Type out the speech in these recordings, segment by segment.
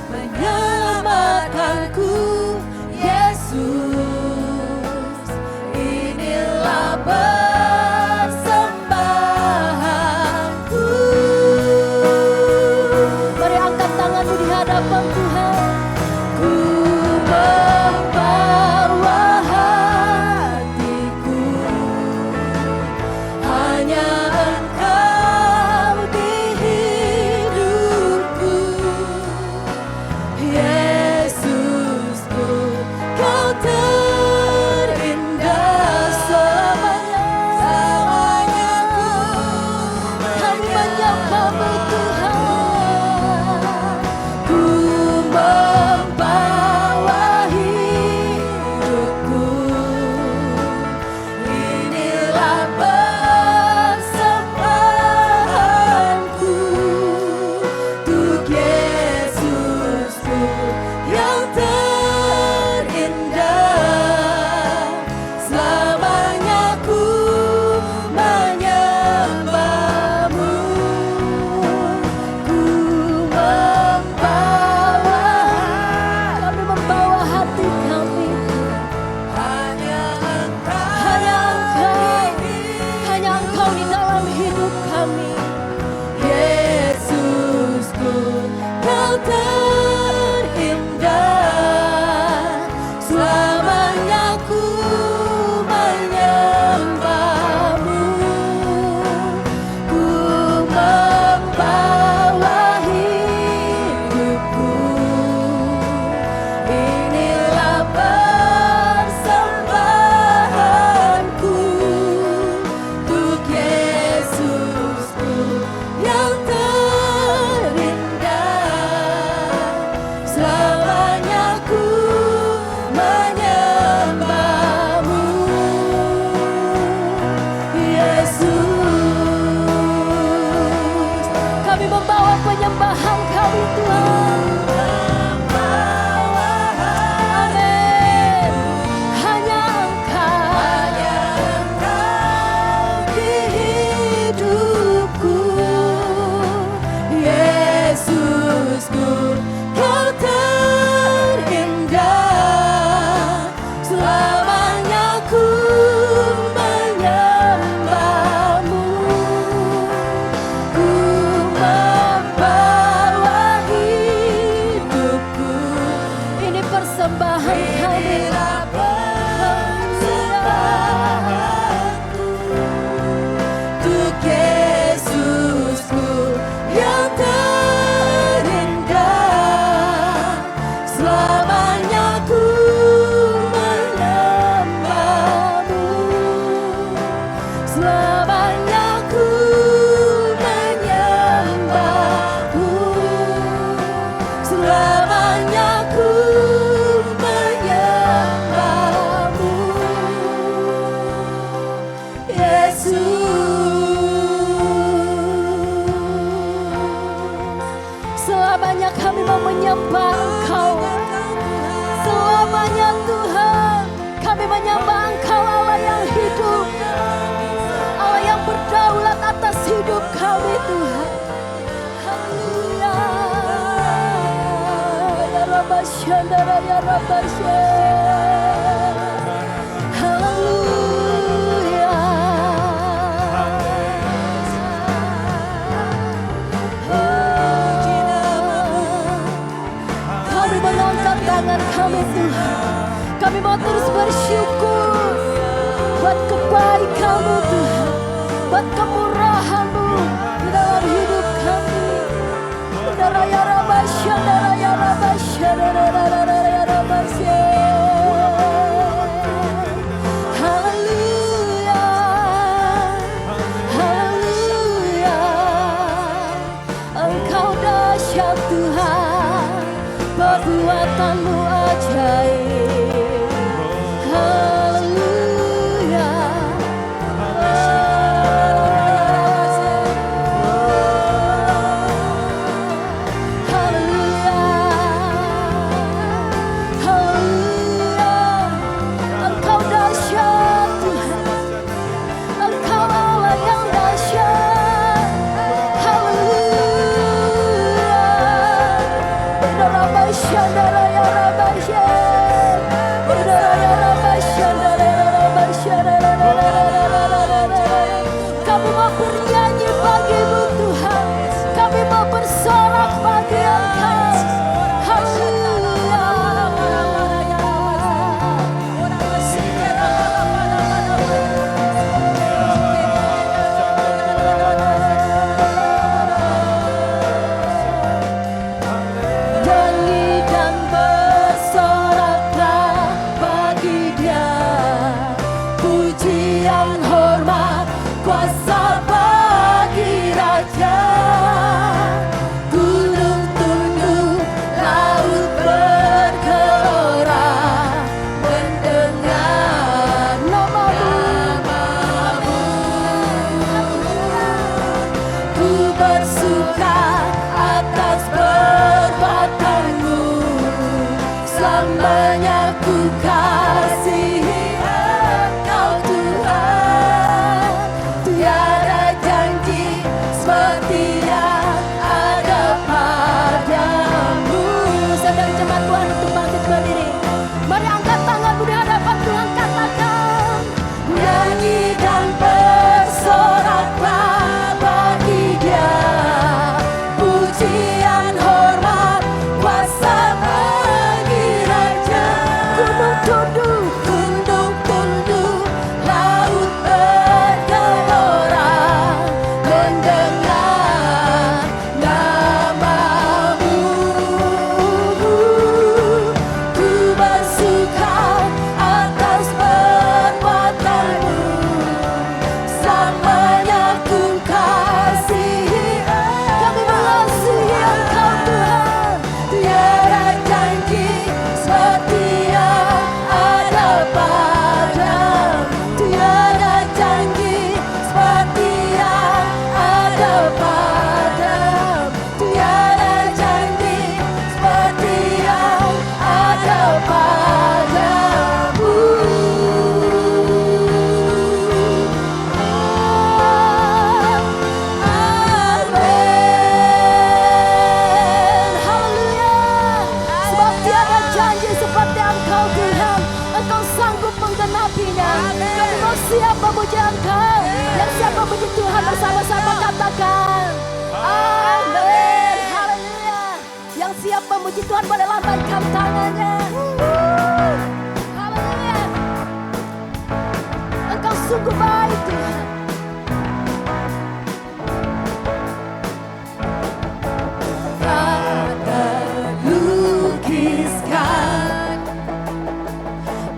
Menyelamatkanku Yesus, persembahan kami Tuhan. Amin. Hanya Engkau di hidupku, Yesusku, Kau terindah. Selamanya ku menyembahmu, ku membawa hidupku. Ini persembahan kami, untuk Yesusku yang terindah. Selamanya ku menyembahmu, selamanya ku menyembahmu, selamanya ku menyembahmu, Yesus. Selamanya kami mau menyembah Engkau. Selamanya Tuhan kami menyembah Engkau, Allah yang hidup, Allah yang berdaulat atas hidup kami Tuhan. Haleluya. Ya Rabba Shandara, ya Rabba Shandara. Haleluya. Kami mengangkat tangan kami Tuhan. Kami mau terus bersyukur buat kebaikan-Mu Tuhan, buat kemurahan-Mu di dalam hidup kami. Ya Rabba Shandara, ya Rabba Shandara, ya Rabba Shandara. Haleluya, haleluya. Engkau dahsyat Tuhan, perbuatan-Mu ajaib. Haleluya. Haleluya. Haleluya. Engkau dahsyat Tuhan, Engkau Allah yang dahsyat. Haleluya. Ya Rabba Shandara, ya Rabba Shandara, ya Rabba Shandara, ya Rabba Shandara. Kami mau bernyanyi bagi-Mu Tuhan, kami mau bersorak bagi Engkau. Haleluya. Nyanyi dan bersoraklah bagi Dia, pujian, hormat, kuasa bagi Raja. Gunung tunduk, laut bergelora, mendengar nama-Mu. Ku bersuka atas perbuatan-Mu, selamanya ku kasihi Engkau Tuhan. Tiada janji seperti yang ada padamu. Saudara jemaat Tuhan untuk bangkit berdiri. Mari angkat tanganmu di hadapan Tuhan, katakan, nyanyi dan bersoraklah bagi Dia, pujian, hormat, kuasa bagi Raja. Gunung tunduk, sanggup menggenapinya. Kami mau siap memuji Engkau. Yang siap memuji Tuhan bersama-sama katakan amin. Haleluya. Yang siap memuji Tuhan boleh lambaikan tangannya. Haleluya. Engkau sungguh baik Tuhan. Terlukiskan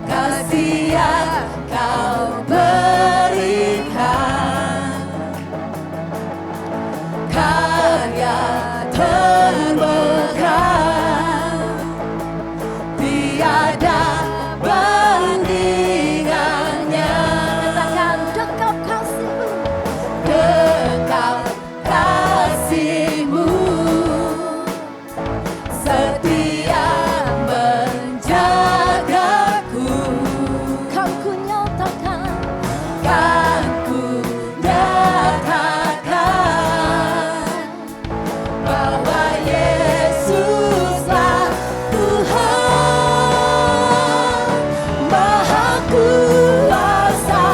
kasih yang Kau berikan, karya termekan, tiada bandingannya. Katakan dekap kasih-Mu, Dekap kasih-Mu, setia menjagaku. kan ku nyatakan Kan ku nyatakan bahwa Yesuslah Tuhan, Maha Kuasa,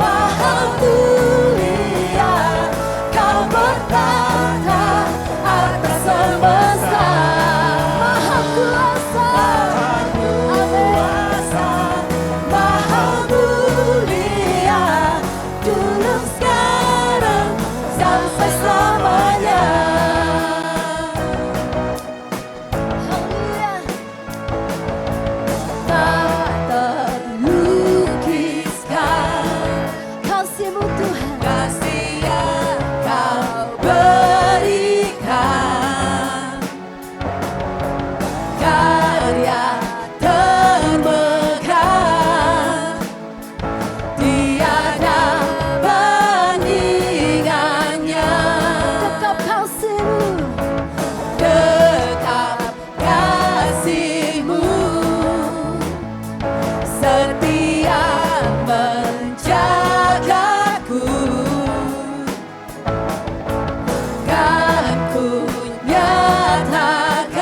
Maha Mulia. Kau bertata atas semesta, Maha Kuasa. Kuasa, Maha Mulia, dulu sekarang sampai selamanya. Haleluya. Tak terlukiskan Kasih-Mu Tuhan, kasih yang Kau berikan, karya termekan, tiada bandingannya. dekap kasih-Mu, Dekap kasih-Mu, setia menjagaku. Kan ku nyatakan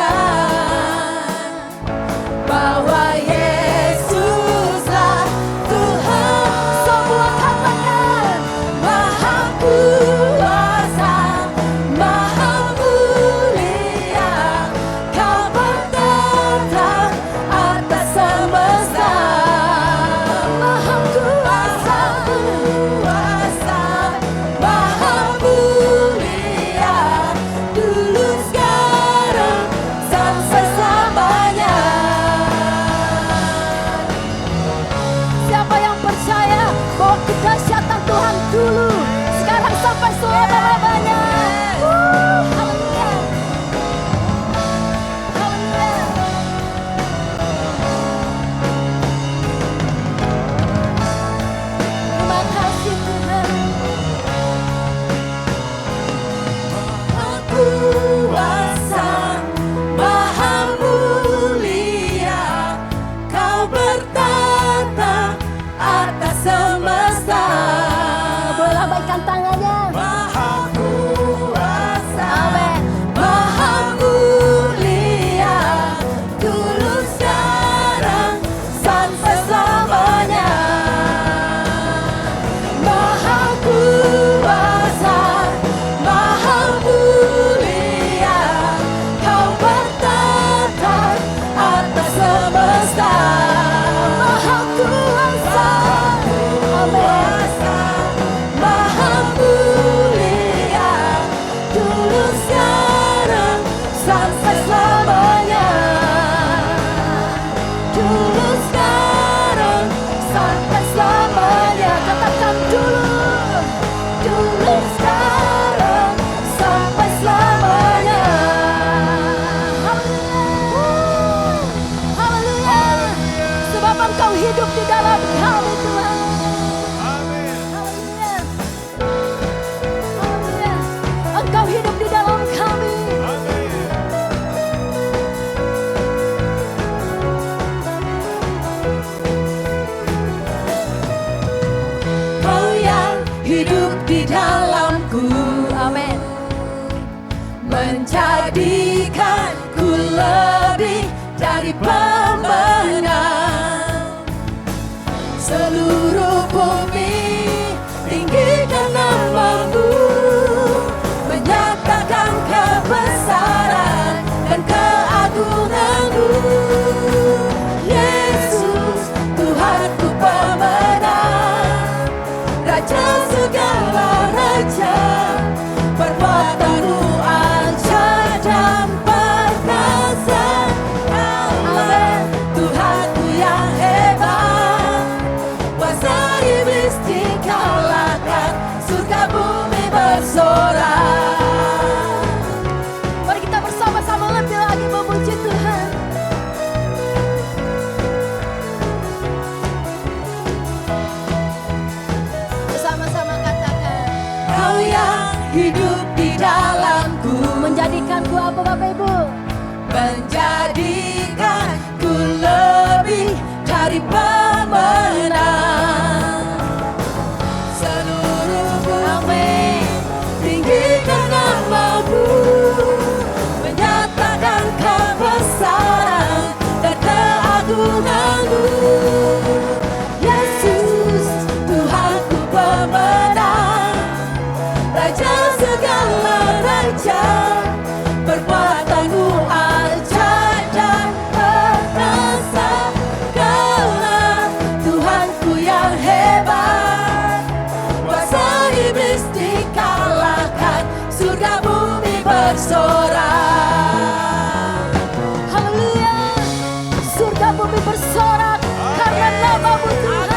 bahwa Yesuslah Tuhan. semua katakan Maha Kuasa, Maha Mulia. Kau bertata atas semesta. Maha Kuasa, Maha Mulia, dulu sekarang sampai selamanya. siapa yang percaya bahwa kedahsyatan Tuhan dulu, sekarang sampai selama-lamanya. Haleluya. Haleluya. Terima kasih Tuhan. Maha Kuasa, Maha Mulia, Kau bertata atas semesta. Boleh lambaikan tangannya. Maha Kuasa, Amin. Maha Mulia, dulu sekarang sampai selamanya. Maha Kuasa, Maha Mulia, Kau bertata atas semesta. Maha Kuasa. Kuasa, Maha Mulia, dulu sekarang sampai selamanya. Dulu sekarang sampai selamanya. Katakan dulu sekarang sampai selamanya. Haleluya. Sebab Engkau hidup di dalam kami Tuhan. Haleluya. Haleluya. Engkau hidup di dalam kami. Kau yang hidup di dalamku, Amin. menjadikanku lebih dari pemenang. Seluruh bumi tinggikan nama-Mu, menyatakan kebesaran dan keagungan-Mu. Yesus, Tuhanku pemenang, Raja segala raja, perbuatan-Mu ajaib dan perkasa. Amin. Tuhanku yang hebat, kuasa iblis dikalahkan, surga bumi bersorak. Mari kita bersama-sama lebih lagi memuji Tuhan. Bersama-sama katakan, Kau yang hidup di dalamku, menjadikanku apa Bapak Ibu? menjadikanku lebih dari pemenang. Seluruh bumi tinggikan nama-Mu, menyatakan kebesaran dan keagungan-Mu. Yesus, Tuhanku pemenang, Raja segala raja, perbuatan-Mu ajaib dan perkasa. Kaulah Tuhanku yang hebat, kuasa iblis dikalahkan, surga bumi bersorak. Haleluya. Surga bumi bersorak karena nama-Mu Tuhan.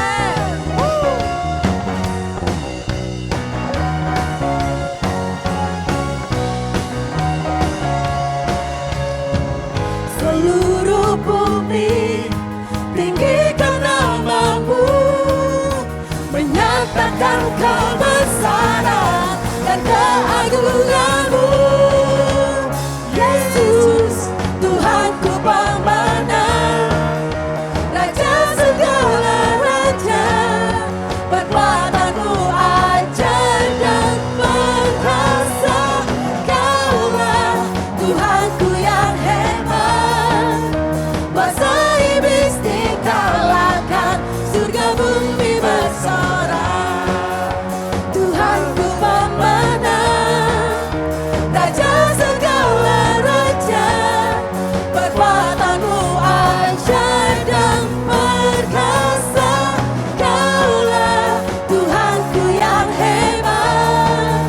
Seluruh bumi tinggikan nama-Mu, menyatakan kebesaran dan keagungan-Mu. Yesus, Tuhanku pemenang, Raja segala raja, perbuatan-Mu ajaib dan perkasa. Kaulah Tuhanku yang hebat, kuasa iblis dikalahkan, surga bumi bersorak. Tuhanku pemenang, Raja segala raja, perbuatan-Mu ajaib dan perkasa. Kaulah Tuhanku yang hebat,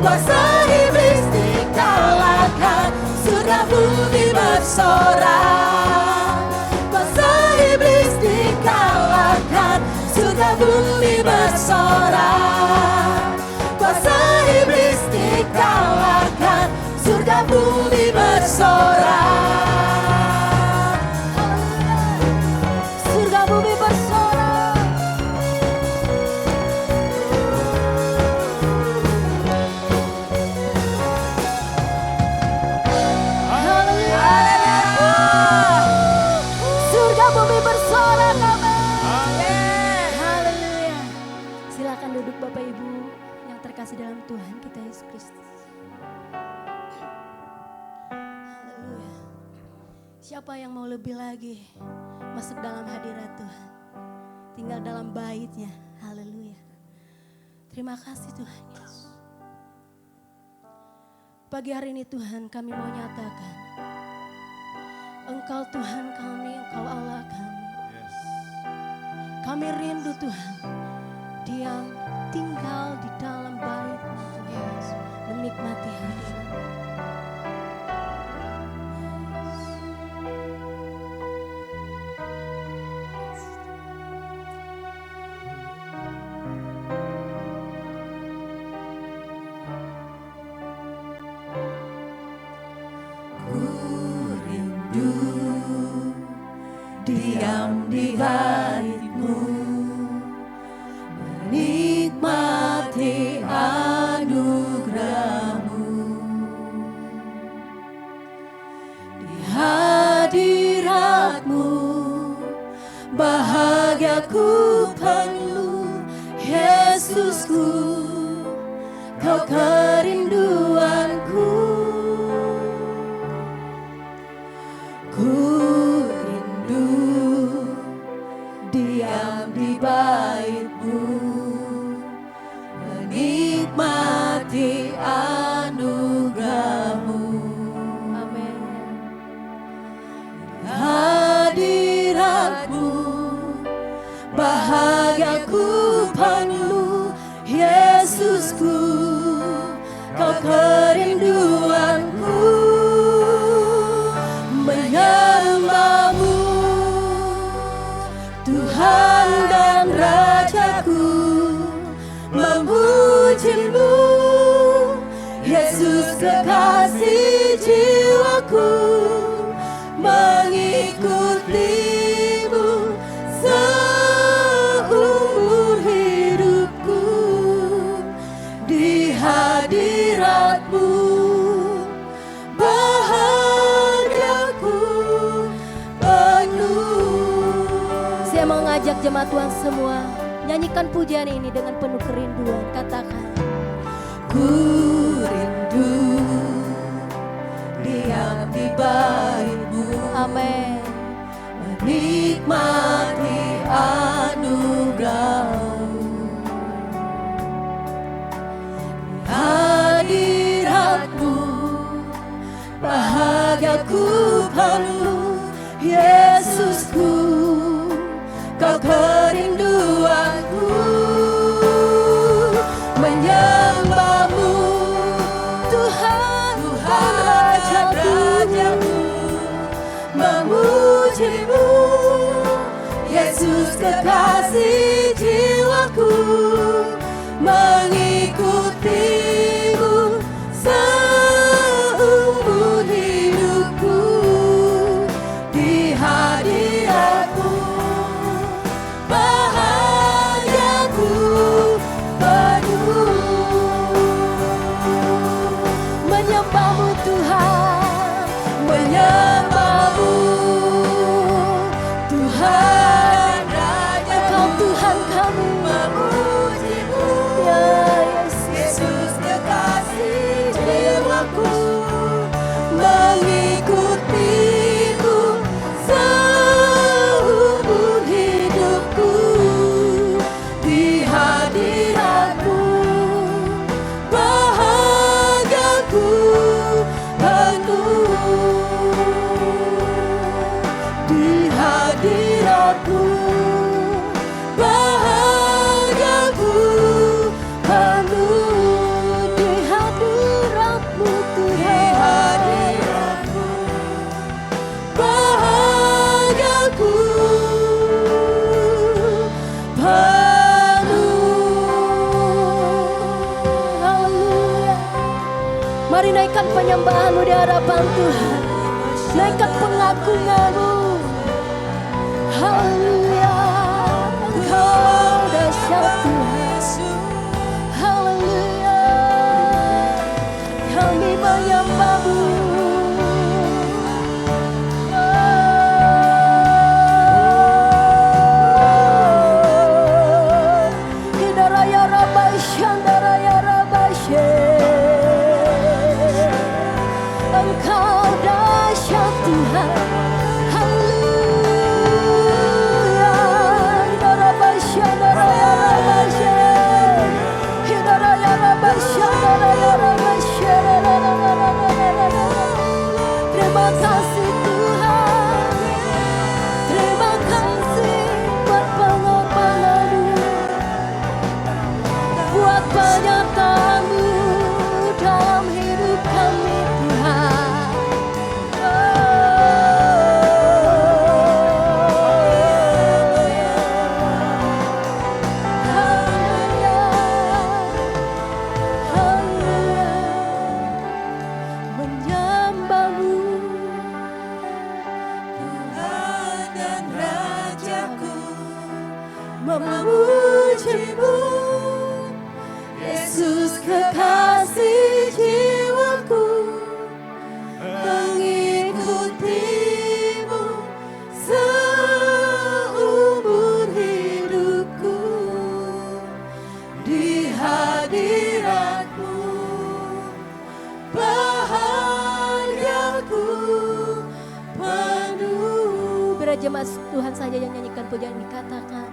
kuasa iblis dikalahkan, surga bumi bersorak. Kuasa iblis dikalahkan, surga bumi bersorak. Kuasa iblis dikalahkan, surga bumi bersorak. Surga bumi bersorak. Haleluya. Surga bumi bersorak. Amin. Haleluya. Silakan duduk Bapak Ibu yang terkasih dalam Tuhan kita Yesus Kristus. Haleluya. Siapa yang mau lebih lagi masuk dalam hadirat Tuhan, tinggal dalam bait-Nya. Haleluya. Terima kasih Tuhan Yesus. Pagi hari ini Tuhan, kami mau nyatakan Engkau Tuhan kami, Engkau Allah kami. Kami rindu Tuhan, diam tinggal di dalam bait-Mu Tuhan Yesus, menikmati hadirat. Diam di bait-Mu, menikmati anugerah-Mu. Di hadirat-Mu bahagiaku penuh. Yesusku, Kau kerinduanku. Ku rindu diam di di bait-Mu, menikmati anugerah-Mu. Amin. Hadirat-Mu, bahagiaku penuh, Yesusku, Kau kerinduanku, menyembah-Mu, Tuhan dan Rajaku, memuji-Mu, Yesus kekasih jiwaku, mengikuti-Mu seumur hidupku, di hadirat-Mu bahagiaku penuh. Saya mau ngajak jemaat Tuhan semua, nyanyikan pujian ini dengan penuh kerinduan. Katakan, Ku rindu diam di bait-Mu, amin. menikmati anugerah-Mu. Hadirat-Mu, bahagiaku penuh, Yesusku, Kau kerinduanku, menyembah-Mu, Tuhan Rajaku, memuji-Mu, Yesus kekasih jiwaku, mengikuti-Mu seumur hidupku, di hadirat-Mu bahagiaku penuh. Menyembah-Mu Tuhan, Menyembah-Mu, Tuhan Raja, Engkau Tuhan kami. memuji-Mu, Ya Yesus, Yesus kekasih jiwaku, mengikuti-Mu seumur hidupku, di hadirat-Mu bahagiaku penuh, di hadirat-Mu bahagiaku penuh, di hadirat-Mu di Tuhan. hadirat-Mu bahagiaku penuh. Haleluya. Mari naikkan penyembahan-Mu di hadapan Tuhan. Naikkan pengagungan-Mu. Haleluya. Engkau dahsyat Tuhan. Haleluya. Kami menyembah-Mu. Hidaraya Rabbai Shandaraya Rabbai Sheh. Engkau dahsyat Tuhan. Haleluya. Hidarabbai Shandaraya Rabbai Sheh. Hidaraya Rabbai Shandaraya Rabbai Sheh. Terima kasih Tuhan. Terima kasih buat pengorbanan-Mu, buat penyertaan-Mu dalam hidup kami Tuhan. Haleluya. Haleluya. Menyembah-Mu, Tuhan dan Rajaku, memuji-Mu, Yesus kekasih jiwaku, mengikuti-Mu seumur hidupku, di hadirat-Mu bahagiaku penuh. biar jemaat Tuhan saja yang nyanyikan pujian dikatakan,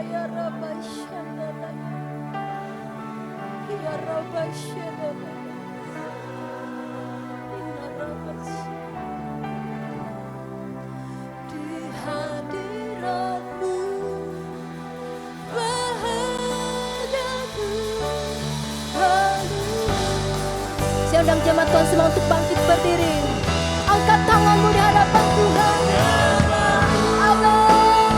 Ya Rabba Shandala. Ya Rabba Shandala. Ya Rabba di hadiratmu bahagiaku. Saya undang jemaat Tuhan semua untuk bangkit berdiri. Angkat tanganmu di hadapan Tuhan. Amin.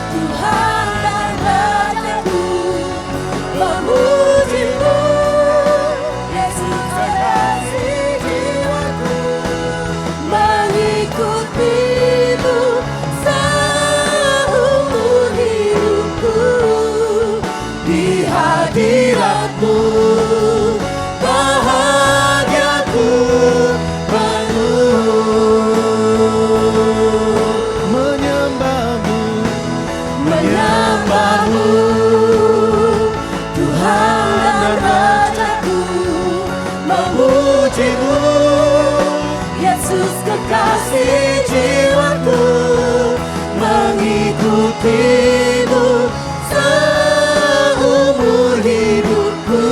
Tuhan dan Rajaku, memujimu, Yesus kekasih jiwaku, mengikutimu seumur hidupku. Di hadiratmu bahagiaku penuh. Menyembahmu, Tuhan dan Rajaku, memujimu, Yesus kekasih jiwaku, mengikutimu seumur hidupku.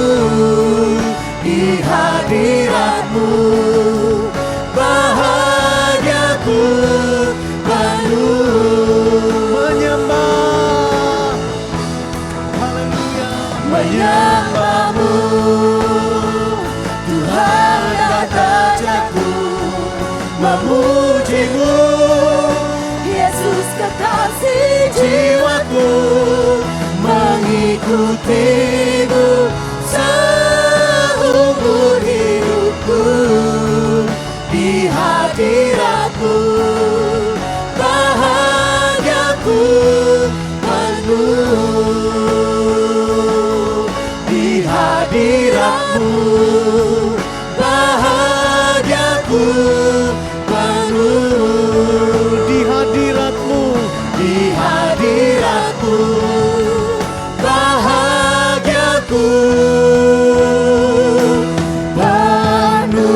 Di hadiratmu bahagiaku penuh. Menyembahmu, Tuhan dan Rajaku, memujimu, Yesus kekasih jiwaku, mengikutimu seumur hidupku. Di hadiratmu bahagiaku penuh. Di hadiratmu bahagiaku penuh. Di hadiratmu bahagiaku penuh.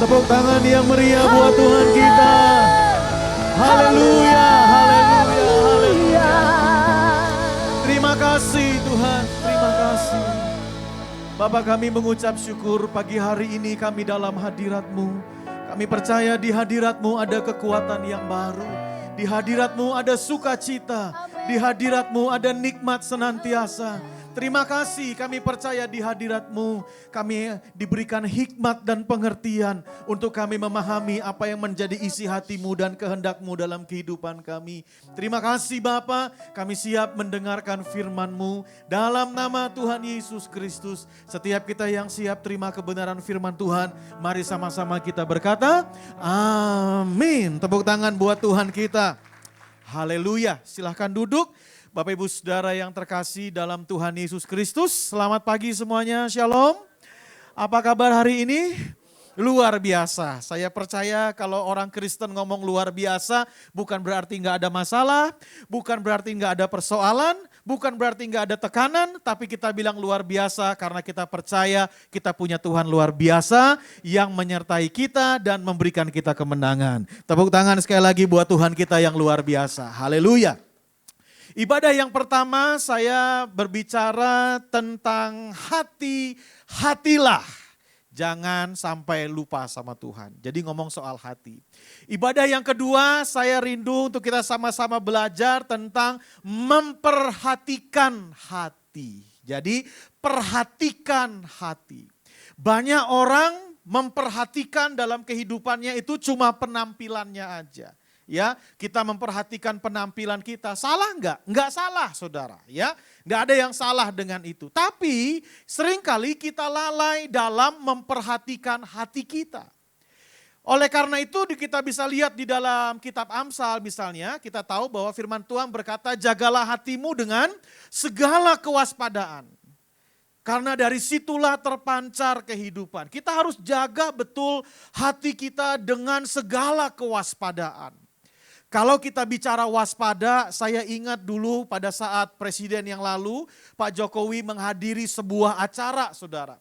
Tepuk tangan yang meriah buat Tuhan kita. Haleluya, haleluya, haleluya. Terima kasih Tuhan, terima kasih. Bapa, kami mengucap syukur pagi hari ini kami dalam hadirat-Mu. Kami percaya di hadirat-Mu ada kekuatan yang baru. Di hadirat-Mu ada sukacita. Di hadirat-Mu ada nikmat senantiasa. Terima kasih, kami percaya di hadirat-Mu kami diberikan hikmat dan pengertian untuk kami memahami apa yang menjadi isi hati-Mu dan kehendak-Mu dalam kehidupan kami. Terima kasih Bapa, kami siap mendengarkan firman-Mu dalam nama Tuhan Yesus Kristus. Setiap kita yang siap terima kebenaran firman Tuhan, mari sama-sama kita berkata, amin. Tepuk tangan buat Tuhan kita. Haleluya, silahkan duduk. Bapak Ibu Saudara yang terkasih dalam Tuhan Yesus Kristus, selamat pagi semuanya, shalom. Apa kabar hari ini? Luar biasa. Saya percaya kalau orang Kristen ngomong luar biasa, bukan berarti nggak ada masalah, bukan berarti nggak ada persoalan, bukan berarti nggak ada tekanan, tapi kita bilang luar biasa karena kita percaya kita punya Tuhan luar biasa yang menyertai kita dan memberikan kita kemenangan. Tepuk tangan sekali lagi buat Tuhan kita yang luar biasa. Haleluya. Ibadah yang pertama saya berbicara tentang hati-hatilah. Jangan sampai lupa sama Tuhan. Jadi ngomong soal hati. Ibadah yang kedua saya rindu untuk kita sama-sama belajar tentang memperhatikan hati. Jadi perhatikan hati. Banyak orang memperhatikan dalam kehidupannya itu cuma penampilannya aja. Ya, kita memperhatikan penampilan kita. Salah enggak? Enggak salah, Saudara, ya. Enggak ada yang salah dengan itu. Tapi seringkali kita lalai dalam memperhatikan hati kita. Oleh karena itu kita bisa lihat di dalam kitab Amsal misalnya, kita tahu bahwa firman Tuhan berkata, "Jagalah hatimu dengan segala kewaspadaan." Karena dari situlah terpancar kehidupan. Kita harus jaga betul hati kita dengan segala kewaspadaan. Kalau kita bicara waspada, saya ingat dulu pada saat presiden yang lalu, Pak Jokowi menghadiri sebuah acara, Saudara.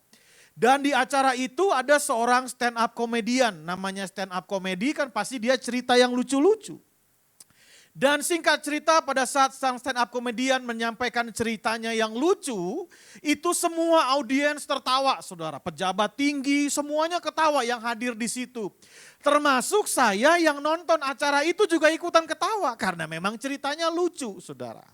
Dan di acara itu ada seorang stand up komedian, namanya stand up komedi kan pasti dia cerita yang lucu-lucu. Dan singkat cerita pada saat sang stand up comedian menyampaikan ceritanya yang lucu, itu semua audiens tertawa saudara. Pejabat tinggi semuanya ketawa yang hadir di situ. Termasuk saya yang nonton acara itu juga ikutan ketawa karena memang ceritanya lucu saudara.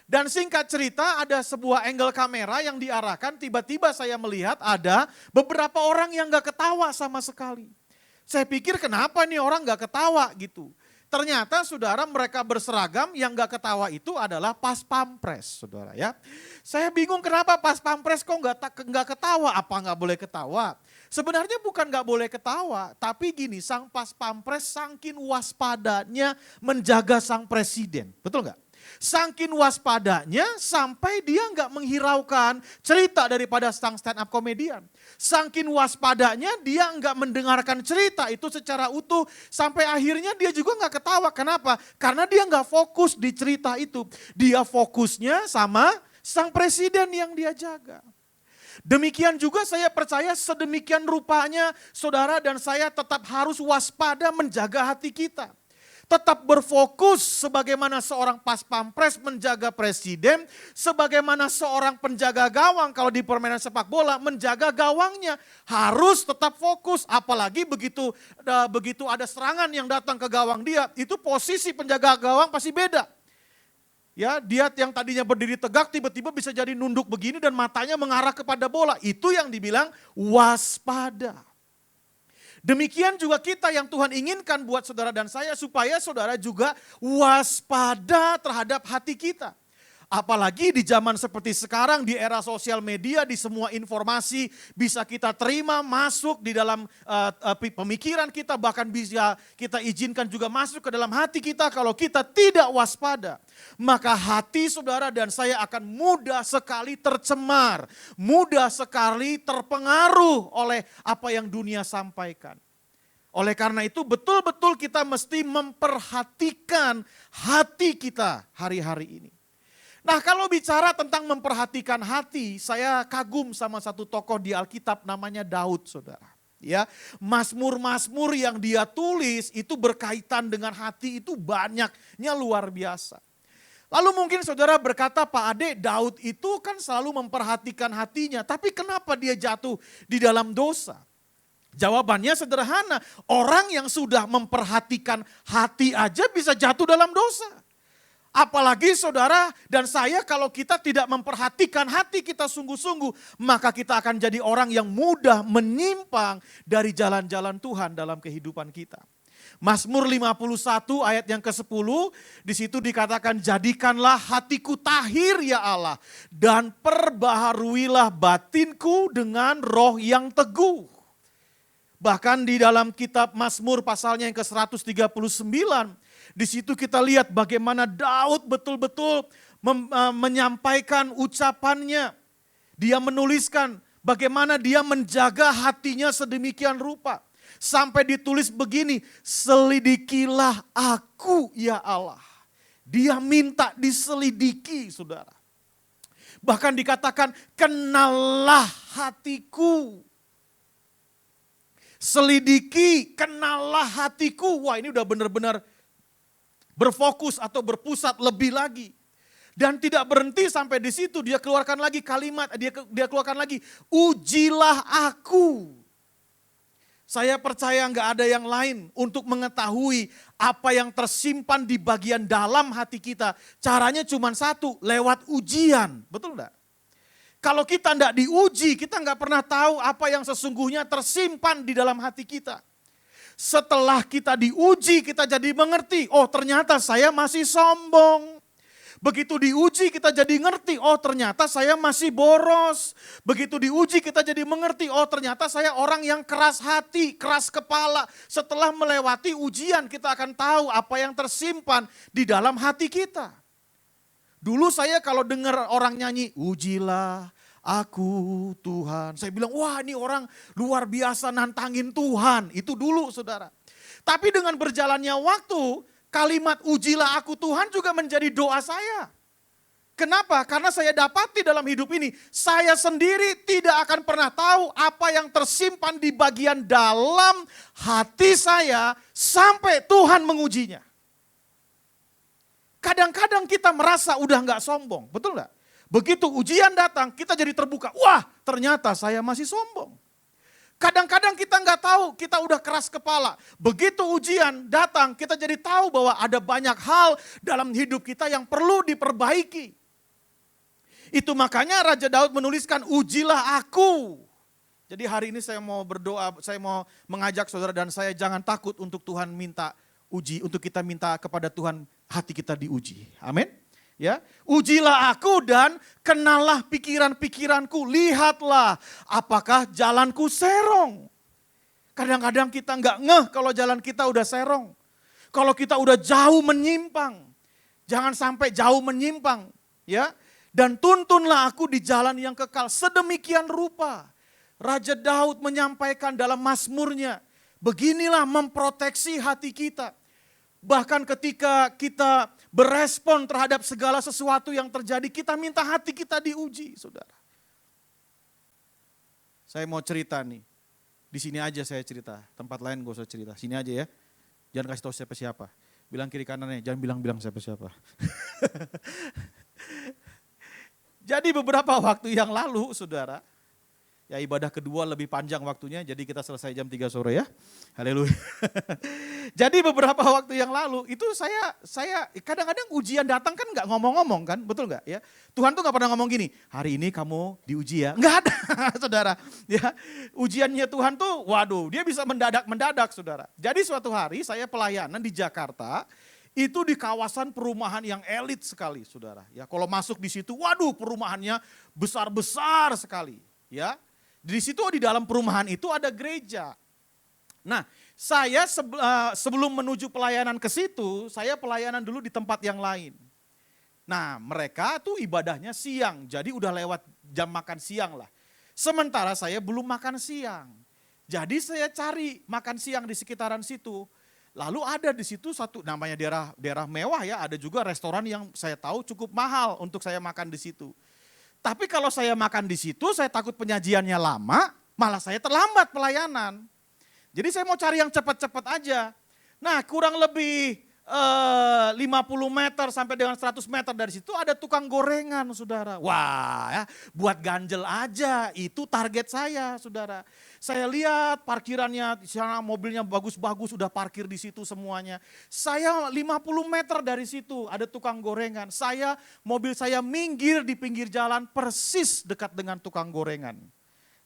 Dan singkat cerita ada sebuah angle kamera yang diarahkan, tiba-tiba saya melihat ada beberapa orang yang gak ketawa sama sekali. Saya pikir kenapa nih orang gak ketawa gitu. Ternyata saudara mereka berseragam yang gak ketawa itu adalah pas pampres saudara ya. Saya bingung kenapa pas pampres kok gak ketawa, apa gak boleh ketawa. Sebenarnya bukan gak boleh ketawa, tapi gini sang pas pampres saking waspadanya menjaga sang presiden, betul gak? Saking waspadanya sampai dia nggak menghiraukan cerita daripada sang stand up comedian. Saking waspadanya dia nggak mendengarkan cerita itu secara utuh. Sampai akhirnya dia juga nggak ketawa. Kenapa? Karena dia nggak fokus di cerita itu. Dia fokusnya sama sang presiden yang dia jaga. Demikian juga saya percaya sedemikian rupanya saudara dan saya tetap harus waspada menjaga hati kita. Tetap berfokus sebagaimana seorang pas pampres menjaga presiden, sebagaimana seorang penjaga gawang kalau di permainan sepak bola menjaga gawangnya. Harus tetap fokus, apalagi begitu ada serangan yang datang ke gawang dia, itu posisi penjaga gawang pasti beda. Ya, dia yang tadinya berdiri tegak tiba-tiba bisa jadi nunduk begini dan matanya mengarah kepada bola. Itu yang dibilang waspada. Demikian juga kita yang Tuhan inginkan buat saudara dan saya supaya saudara juga waspada terhadap hati kita. Apalagi di zaman seperti sekarang di era sosial media, di semua informasi bisa kita terima masuk di dalam pemikiran kita, bahkan bisa kita izinkan juga masuk ke dalam hati kita. Kalau kita tidak waspada, maka hati saudara dan saya akan mudah sekali tercemar, mudah sekali terpengaruh oleh apa yang dunia sampaikan. Oleh karena itu betul-betul kita mesti memperhatikan hati kita hari-hari ini. Nah, kalau bicara tentang memperhatikan hati, saya kagum sama satu tokoh di Alkitab namanya Daud, saudara. Ya, mazmur-mazmur yang dia tulis itu berkaitan dengan hati itu banyaknya luar biasa. Lalu mungkin saudara berkata, Pak Ade, Daud itu kan selalu memperhatikan hatinya, tapi kenapa dia jatuh di dalam dosa? Jawabannya sederhana, orang yang sudah memperhatikan hati aja bisa jatuh dalam dosa. Apalagi saudara dan saya kalau kita tidak memperhatikan hati kita sungguh-sungguh, maka kita akan jadi orang yang mudah menyimpang dari jalan-jalan Tuhan dalam kehidupan kita. Mazmur 51 ayat yang ke-10, di situ dikatakan jadikanlah hatiku tahir ya Allah dan perbaharuilah batinku dengan roh yang teguh. Bahkan di dalam kitab Mazmur pasalnya yang ke-139, di situ kita lihat bagaimana Daud betul-betul menyampaikan ucapannya. Dia menuliskan bagaimana dia menjaga hatinya sedemikian rupa. Sampai ditulis begini, selidikilah aku ya Allah. Dia minta diselidiki saudara. Bahkan dikatakan kenallah hatiku. Selidiki, kenallah hatiku. Wah, ini udah benar-benar berfokus atau berpusat lebih lagi. Dan tidak berhenti sampai di situ, dia keluarkan lagi kalimat, dia keluarkan lagi, ujilah aku. Saya percaya nggak ada yang lain untuk mengetahui apa yang tersimpan di bagian dalam hati kita. Caranya cuma satu, lewat ujian, betul enggak? Kalau kita enggak diuji, kita nggak pernah tahu apa yang sesungguhnya tersimpan di dalam hati kita. Setelah kita diuji, kita jadi mengerti, oh ternyata saya masih sombong. Begitu diuji kita jadi ngerti, oh ternyata saya masih boros. Begitu diuji kita jadi mengerti, oh ternyata saya orang yang keras hati, keras kepala. Setelah melewati ujian kita akan tahu apa yang tersimpan di dalam hati kita. Dulu saya kalau dengar orang nyanyi, ujilah aku Tuhan. Saya bilang, wah ini orang luar biasa nantangin Tuhan. Itu dulu saudara. Tapi dengan berjalannya waktu, kalimat ujilah aku Tuhan juga menjadi doa saya. Kenapa? Karena saya dapati dalam hidup ini, saya sendiri tidak akan pernah tahu apa yang tersimpan di bagian dalam hati saya sampai Tuhan mengujinya. Kadang-kadang kita merasa udah nggak sombong, betul nggak? Begitu ujian datang, kita jadi terbuka. Wah, ternyata saya masih sombong. Kadang-kadang kita nggak tahu, kita udah keras kepala. Begitu ujian datang, kita jadi tahu bahwa ada banyak hal dalam hidup kita yang perlu diperbaiki. Itu makanya Raja Daud menuliskan, ujilah aku. Jadi hari ini saya mau berdoa, saya mau mengajak saudara dan saya jangan takut untuk Tuhan minta uji, untuk kita minta kepada Tuhan hati kita diuji. Amin. Ya, ujilah aku dan kenallah pikiran-pikiranku, lihatlah apakah jalanku serong. Kadang-kadang kita nggak ngeh kalau jalan kita udah serong. Kalau kita udah jauh menyimpang, jangan sampai jauh menyimpang, ya. Dan tuntunlah aku di jalan yang kekal. Sedemikian rupa Raja Daud menyampaikan dalam Mazmurnya, beginilah memproteksi hati kita. Bahkan ketika kita berespon terhadap segala sesuatu yang terjadi, kita minta hati kita diuji, saudara. Saya mau cerita nih, di sini aja saya cerita, tempat lain gak usah cerita, sini aja ya. Jangan kasih tahu siapa-siapa, bilang kiri kanannya, jangan bilang-bilang siapa-siapa. Jadi beberapa waktu yang lalu, saudara, ya ibadah kedua lebih panjang waktunya, jadi kita selesai jam 3 sore ya. Haleluya. Jadi beberapa waktu yang lalu itu saya kadang-kadang ujian datang kan nggak ngomong-ngomong kan, betul nggak ya? Tuhan tuh nggak pernah ngomong gini, hari ini kamu diuji ya. Nggak ada saudara. Ya, ujiannya Tuhan tuh waduh dia bisa mendadak saudara. Jadi suatu hari saya pelayanan di Jakarta, itu di kawasan perumahan yang elit sekali saudara. Ya kalau masuk di situ waduh perumahannya besar-besar sekali ya. Di situ di dalam perumahan itu ada gereja. Nah, saya sebelum menuju pelayanan ke situ, saya pelayanan dulu di tempat yang lain. Nah, mereka tuh ibadahnya siang, jadi udah lewat jam makan siang lah. Sementara saya belum makan siang. Jadi saya cari makan siang di sekitaran situ. Lalu ada di situ satu namanya daerah mewah ya, ada juga restoran yang saya tahu cukup mahal untuk saya makan di situ. Tapi kalau saya makan di situ, saya takut penyajiannya lama, malah saya terlambat pelayanan. Jadi saya mau cari yang cepat-cepat aja. Nah kurang lebih 50 meter sampai dengan 100 meter dari situ ada tukang gorengan saudara. Wah ya buat ganjel aja itu target saya saudara. Saya lihat parkirannya, di sana mobilnya bagus-bagus udah parkir di situ semuanya. Saya 50 meter dari situ ada tukang gorengan. Mobil saya minggir di pinggir jalan persis dekat dengan tukang gorengan.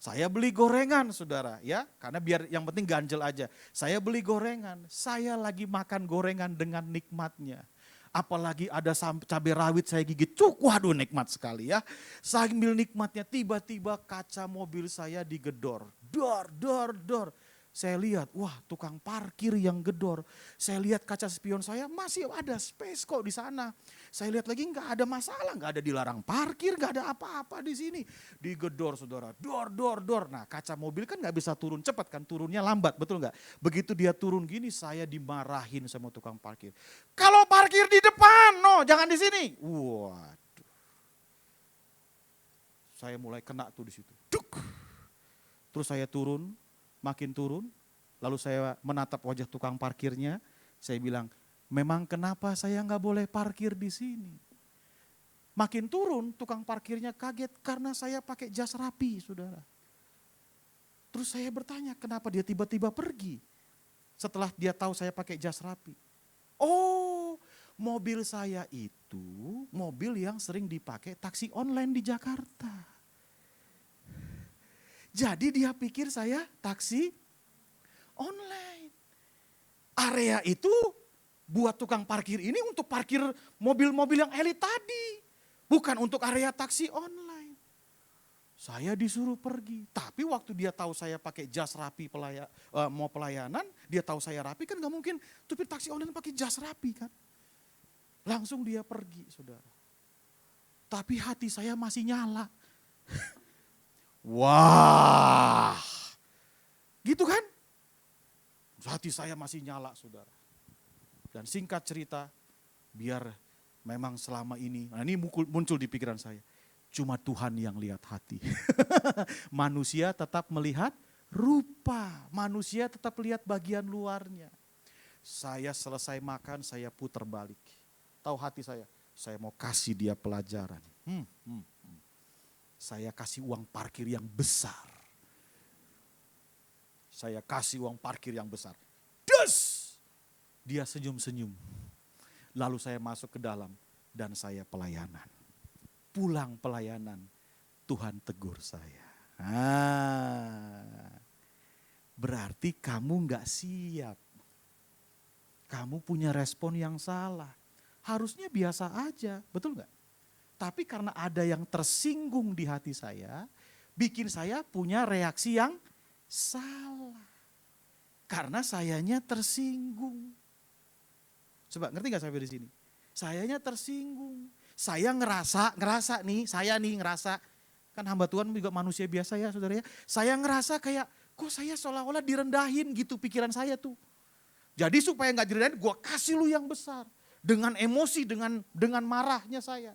Saya beli gorengan saudara ya, karena biar yang penting ganjel aja. Saya beli gorengan, saya lagi makan gorengan dengan nikmatnya. Apalagi ada cabai rawit saya gigit, waduh nikmat sekali ya. Sambil nikmatnya tiba-tiba kaca mobil saya digedor, dor. Saya lihat, wah tukang parkir yang gedor. Saya lihat kaca spion saya masih ada space kok di sana. Saya lihat lagi nggak ada masalah, nggak ada dilarang parkir, nggak ada apa-apa di sini. Digedor saudara, dor. Nah kaca mobil kan nggak bisa turun cepat kan, turunnya lambat, betul nggak? Begitu dia turun gini, saya dimarahin sama tukang parkir. Kalau parkir di depan, no jangan di sini. Waduh, saya mulai kena tuh di situ. Duk. Terus saya turun. Makin turun, lalu saya menatap wajah tukang parkirnya, saya bilang, memang kenapa saya nggak boleh parkir di sini? Makin turun, tukang parkirnya kaget karena saya pakai jas rapi, saudara. Terus saya bertanya, kenapa dia tiba-tiba pergi? Setelah dia tahu saya pakai jas rapi. Oh, mobil saya itu mobil yang sering dipakai taksi online di Jakarta. Jadi dia pikir saya taksi online. Area itu buat tukang parkir ini untuk parkir mobil-mobil yang elit tadi. Bukan untuk area taksi online. Saya disuruh pergi. Tapi waktu dia tahu saya pakai jas rapi mau pelayanan, dia tahu saya rapi kan gak mungkin supir taksi online pakai jas rapi kan. Langsung dia pergi saudara. Tapi hati saya masih nyala. Wah, gitu kan? Hati saya masih nyala saudara. Dan singkat cerita, biar memang selama ini, nah ini muncul di pikiran saya. Cuma Tuhan yang lihat hati. Manusia tetap melihat rupa, manusia tetap lihat bagian luarnya. Saya selesai makan, saya putar balik. tahu hati saya mau kasih dia pelajaran. Saya kasih uang parkir yang besar. Saya kasih uang parkir yang besar. Des! Dia senyum-senyum. Lalu saya masuk ke dalam dan saya pelayanan. Pulang pelayanan, Tuhan tegur saya. Berarti kamu gak siap. Kamu punya respon yang salah. Harusnya biasa aja, betul gak? Tapi karena ada yang tersinggung di hati saya, bikin saya punya reaksi yang salah. Karena sayanya tersinggung. Coba ngerti gak sampai di sini? Sayanya tersinggung. Saya ngerasa kan hamba Tuhan juga manusia biasa ya saudara ya. Saya ngerasa kayak kok saya seolah-olah direndahin gitu pikiran saya tuh. Jadi supaya gak direndahin gue kasih lu yang besar. Dengan emosi, dengan marahnya saya.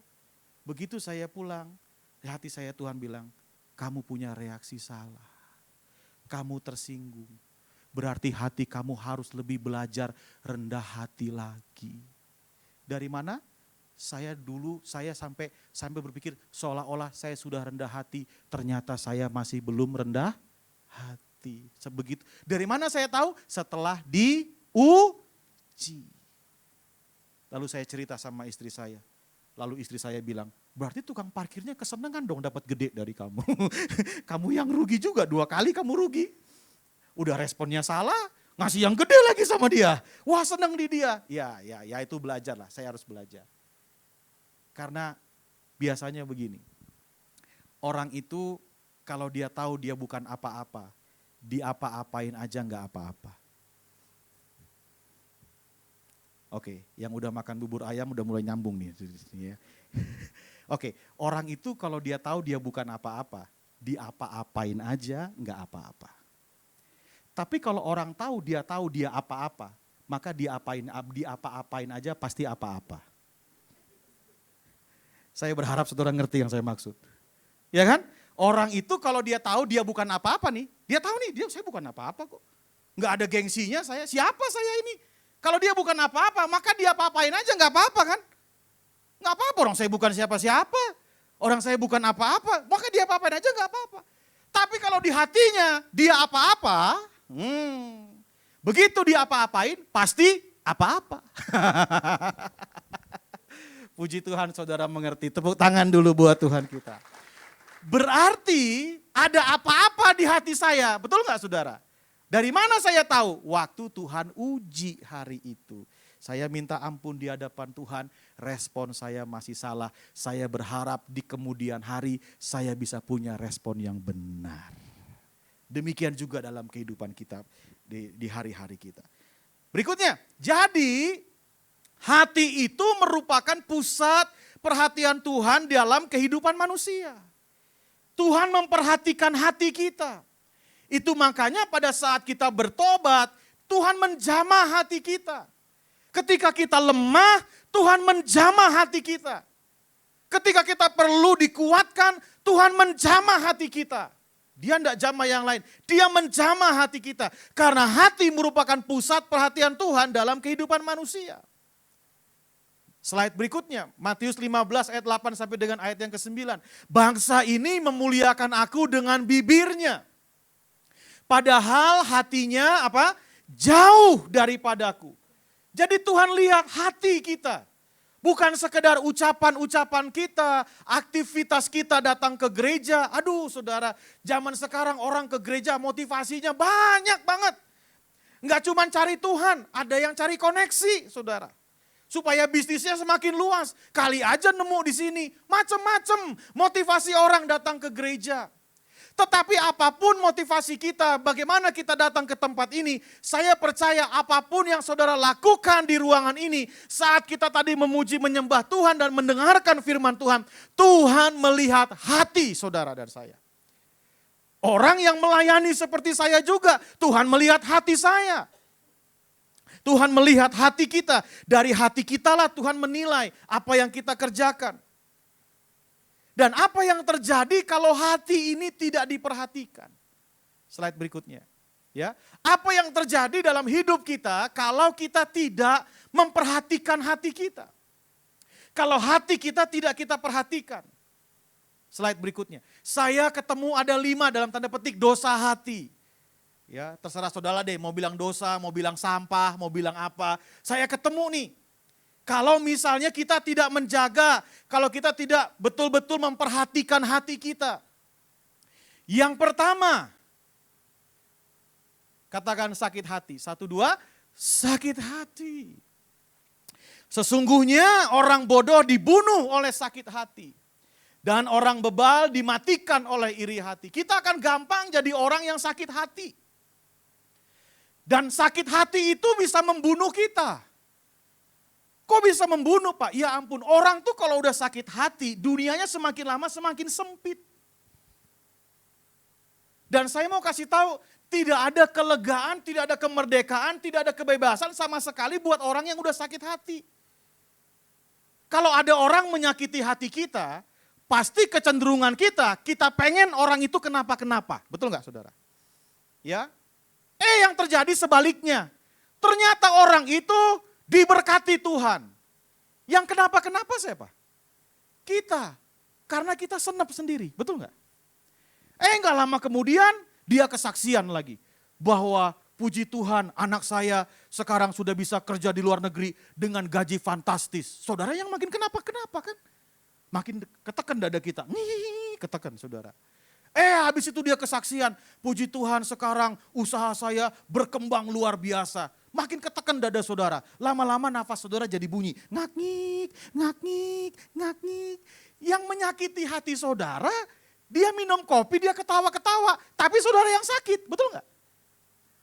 Begitu saya pulang, di hati saya Tuhan bilang, kamu punya reaksi salah. Kamu tersinggung. Berarti hati kamu harus lebih belajar rendah hati lagi. Dari mana? Saya sampai berpikir seolah-olah saya sudah rendah hati, ternyata saya masih belum rendah hati. Sebegitu. Dari mana saya tahu? Setelah diuji. Lalu saya cerita sama istri saya. Lalu istri saya bilang, berarti tukang parkirnya kesenangan dong dapat gede dari kamu. Kamu yang rugi juga, 2 kali kamu rugi. Udah responnya salah, ngasih yang gede lagi sama dia. Wah senang di dia. Ya itu belajar lah, saya harus belajar. Karena biasanya begini, orang itu kalau dia tahu dia bukan apa-apa, diapa-apain aja nggak apa-apa. Oke, yang udah makan bubur ayam udah mulai nyambung nih. Oke, orang itu kalau dia tahu dia bukan apa-apa, diapa-apain aja nggak apa-apa. Tapi kalau orang tahu dia apa-apa, maka diapa-apain aja pasti apa-apa. Saya berharap saudara ngerti yang saya maksud. Ya kan? Orang itu kalau dia tahu dia bukan apa-apa nih, dia tahu nih, saya bukan apa-apa kok. Nggak ada gengsinya saya, siapa saya ini? Kalau dia bukan apa-apa, maka dia apa-apain aja nggak apa-apa kan? Nggak apa-apa, orang saya bukan siapa-siapa. Orang saya bukan apa-apa, maka dia apa-apain aja nggak apa-apa. Tapi kalau di hatinya dia apa-apa, begitu dia apa-apain pasti apa-apa. Puji Tuhan saudara mengerti, tepuk tangan dulu buat Tuhan kita. Berarti ada apa-apa di hati saya, betul gak saudara? Dari mana saya tahu? Waktu Tuhan uji hari itu. Saya minta ampun di hadapan Tuhan, respon saya masih salah. Saya berharap di kemudian hari saya bisa punya respon yang benar. Demikian juga dalam kehidupan kita di hari-hari kita. Berikutnya, jadi hati itu merupakan pusat perhatian Tuhan dalam kehidupan manusia. Tuhan memperhatikan hati kita. Itu makanya pada saat kita bertobat, Tuhan menjamah hati kita. Ketika kita lemah, Tuhan menjamah hati kita. Ketika kita perlu dikuatkan, Tuhan menjamah hati kita. Dia tidak jamah yang lain, dia menjamah hati kita. Karena hati merupakan pusat perhatian Tuhan dalam kehidupan manusia. Slide berikutnya, Matius 15 ayat 8 sampai dengan ayat yang ke-9. Bangsa ini memuliakan aku dengan bibirnya. Padahal hatinya apa? Jauh daripadaku. Jadi Tuhan lihat hati kita. Bukan sekedar ucapan-ucapan kita, aktivitas kita datang ke gereja. Aduh saudara, zaman sekarang orang ke gereja motivasinya banyak banget. Enggak cuma cari Tuhan, ada yang cari koneksi saudara. Supaya bisnisnya semakin luas. Kali aja nemu di sini, macam-macam motivasi orang datang ke gereja. Tetapi apapun motivasi kita, bagaimana kita datang ke tempat ini, saya percaya apapun yang saudara lakukan di ruangan ini, saat kita tadi memuji menyembah Tuhan dan mendengarkan firman Tuhan, Tuhan melihat hati saudara dan saya. Orang yang melayani seperti saya juga, Tuhan melihat hati saya. Tuhan melihat hati kita, dari hati kitalah Tuhan menilai apa yang kita kerjakan. Dan apa yang terjadi kalau hati ini tidak diperhatikan? Slide berikutnya. Ya, apa yang terjadi dalam hidup kita kalau kita tidak memperhatikan hati kita? kalau hati kita tidak kita perhatikan. Slide berikutnya. Saya ketemu ada 5 dalam tanda petik dosa hati. Ya, terserah saudara deh, mau bilang dosa, mau bilang sampah, mau bilang apa. Saya ketemu nih. Kalau misalnya kita tidak menjaga, kalau kita tidak betul-betul memperhatikan hati kita. Yang pertama, katakan sakit hati. 1, 2, sakit hati. Sesungguhnya orang bodoh dibunuh oleh sakit hati. Dan orang bebal dimatikan oleh iri hati. Kita akan gampang jadi orang yang sakit hati. Dan sakit hati itu bisa membunuh kita. Kok bisa membunuh Pak? Ya ampun, orang tuh kalau udah sakit hati, dunianya semakin lama semakin sempit. Dan saya mau kasih tahu, tidak ada kelegaan, tidak ada kemerdekaan, tidak ada kebebasan sama sekali buat orang yang udah sakit hati. Kalau ada orang menyakiti hati kita, pasti kecenderungan kita pengen orang itu kenapa-kenapa. Betul nggak saudara? Ya. Yang terjadi sebaliknya. Ternyata orang itu diberkati Tuhan. Yang kenapa-kenapa siapa? Kita. Karena kita senep sendiri. Betul nggak? Nggak lama kemudian dia kesaksian lagi. Bahwa puji Tuhan anak saya sekarang sudah bisa kerja di luar negeri dengan gaji fantastis. Saudara yang makin kenapa-kenapa kan? Makin ketekan dada kita. Ketekan saudara. Habis itu dia kesaksian. Puji Tuhan sekarang usaha saya berkembang luar biasa. Makin ketekan dada saudara. Lama-lama nafas saudara jadi bunyi. Ngak-ngik, ngak-ngik, ngak-ngik. Yang menyakiti hati saudara, dia minum kopi, dia ketawa-ketawa. Tapi saudara yang sakit, betul nggak?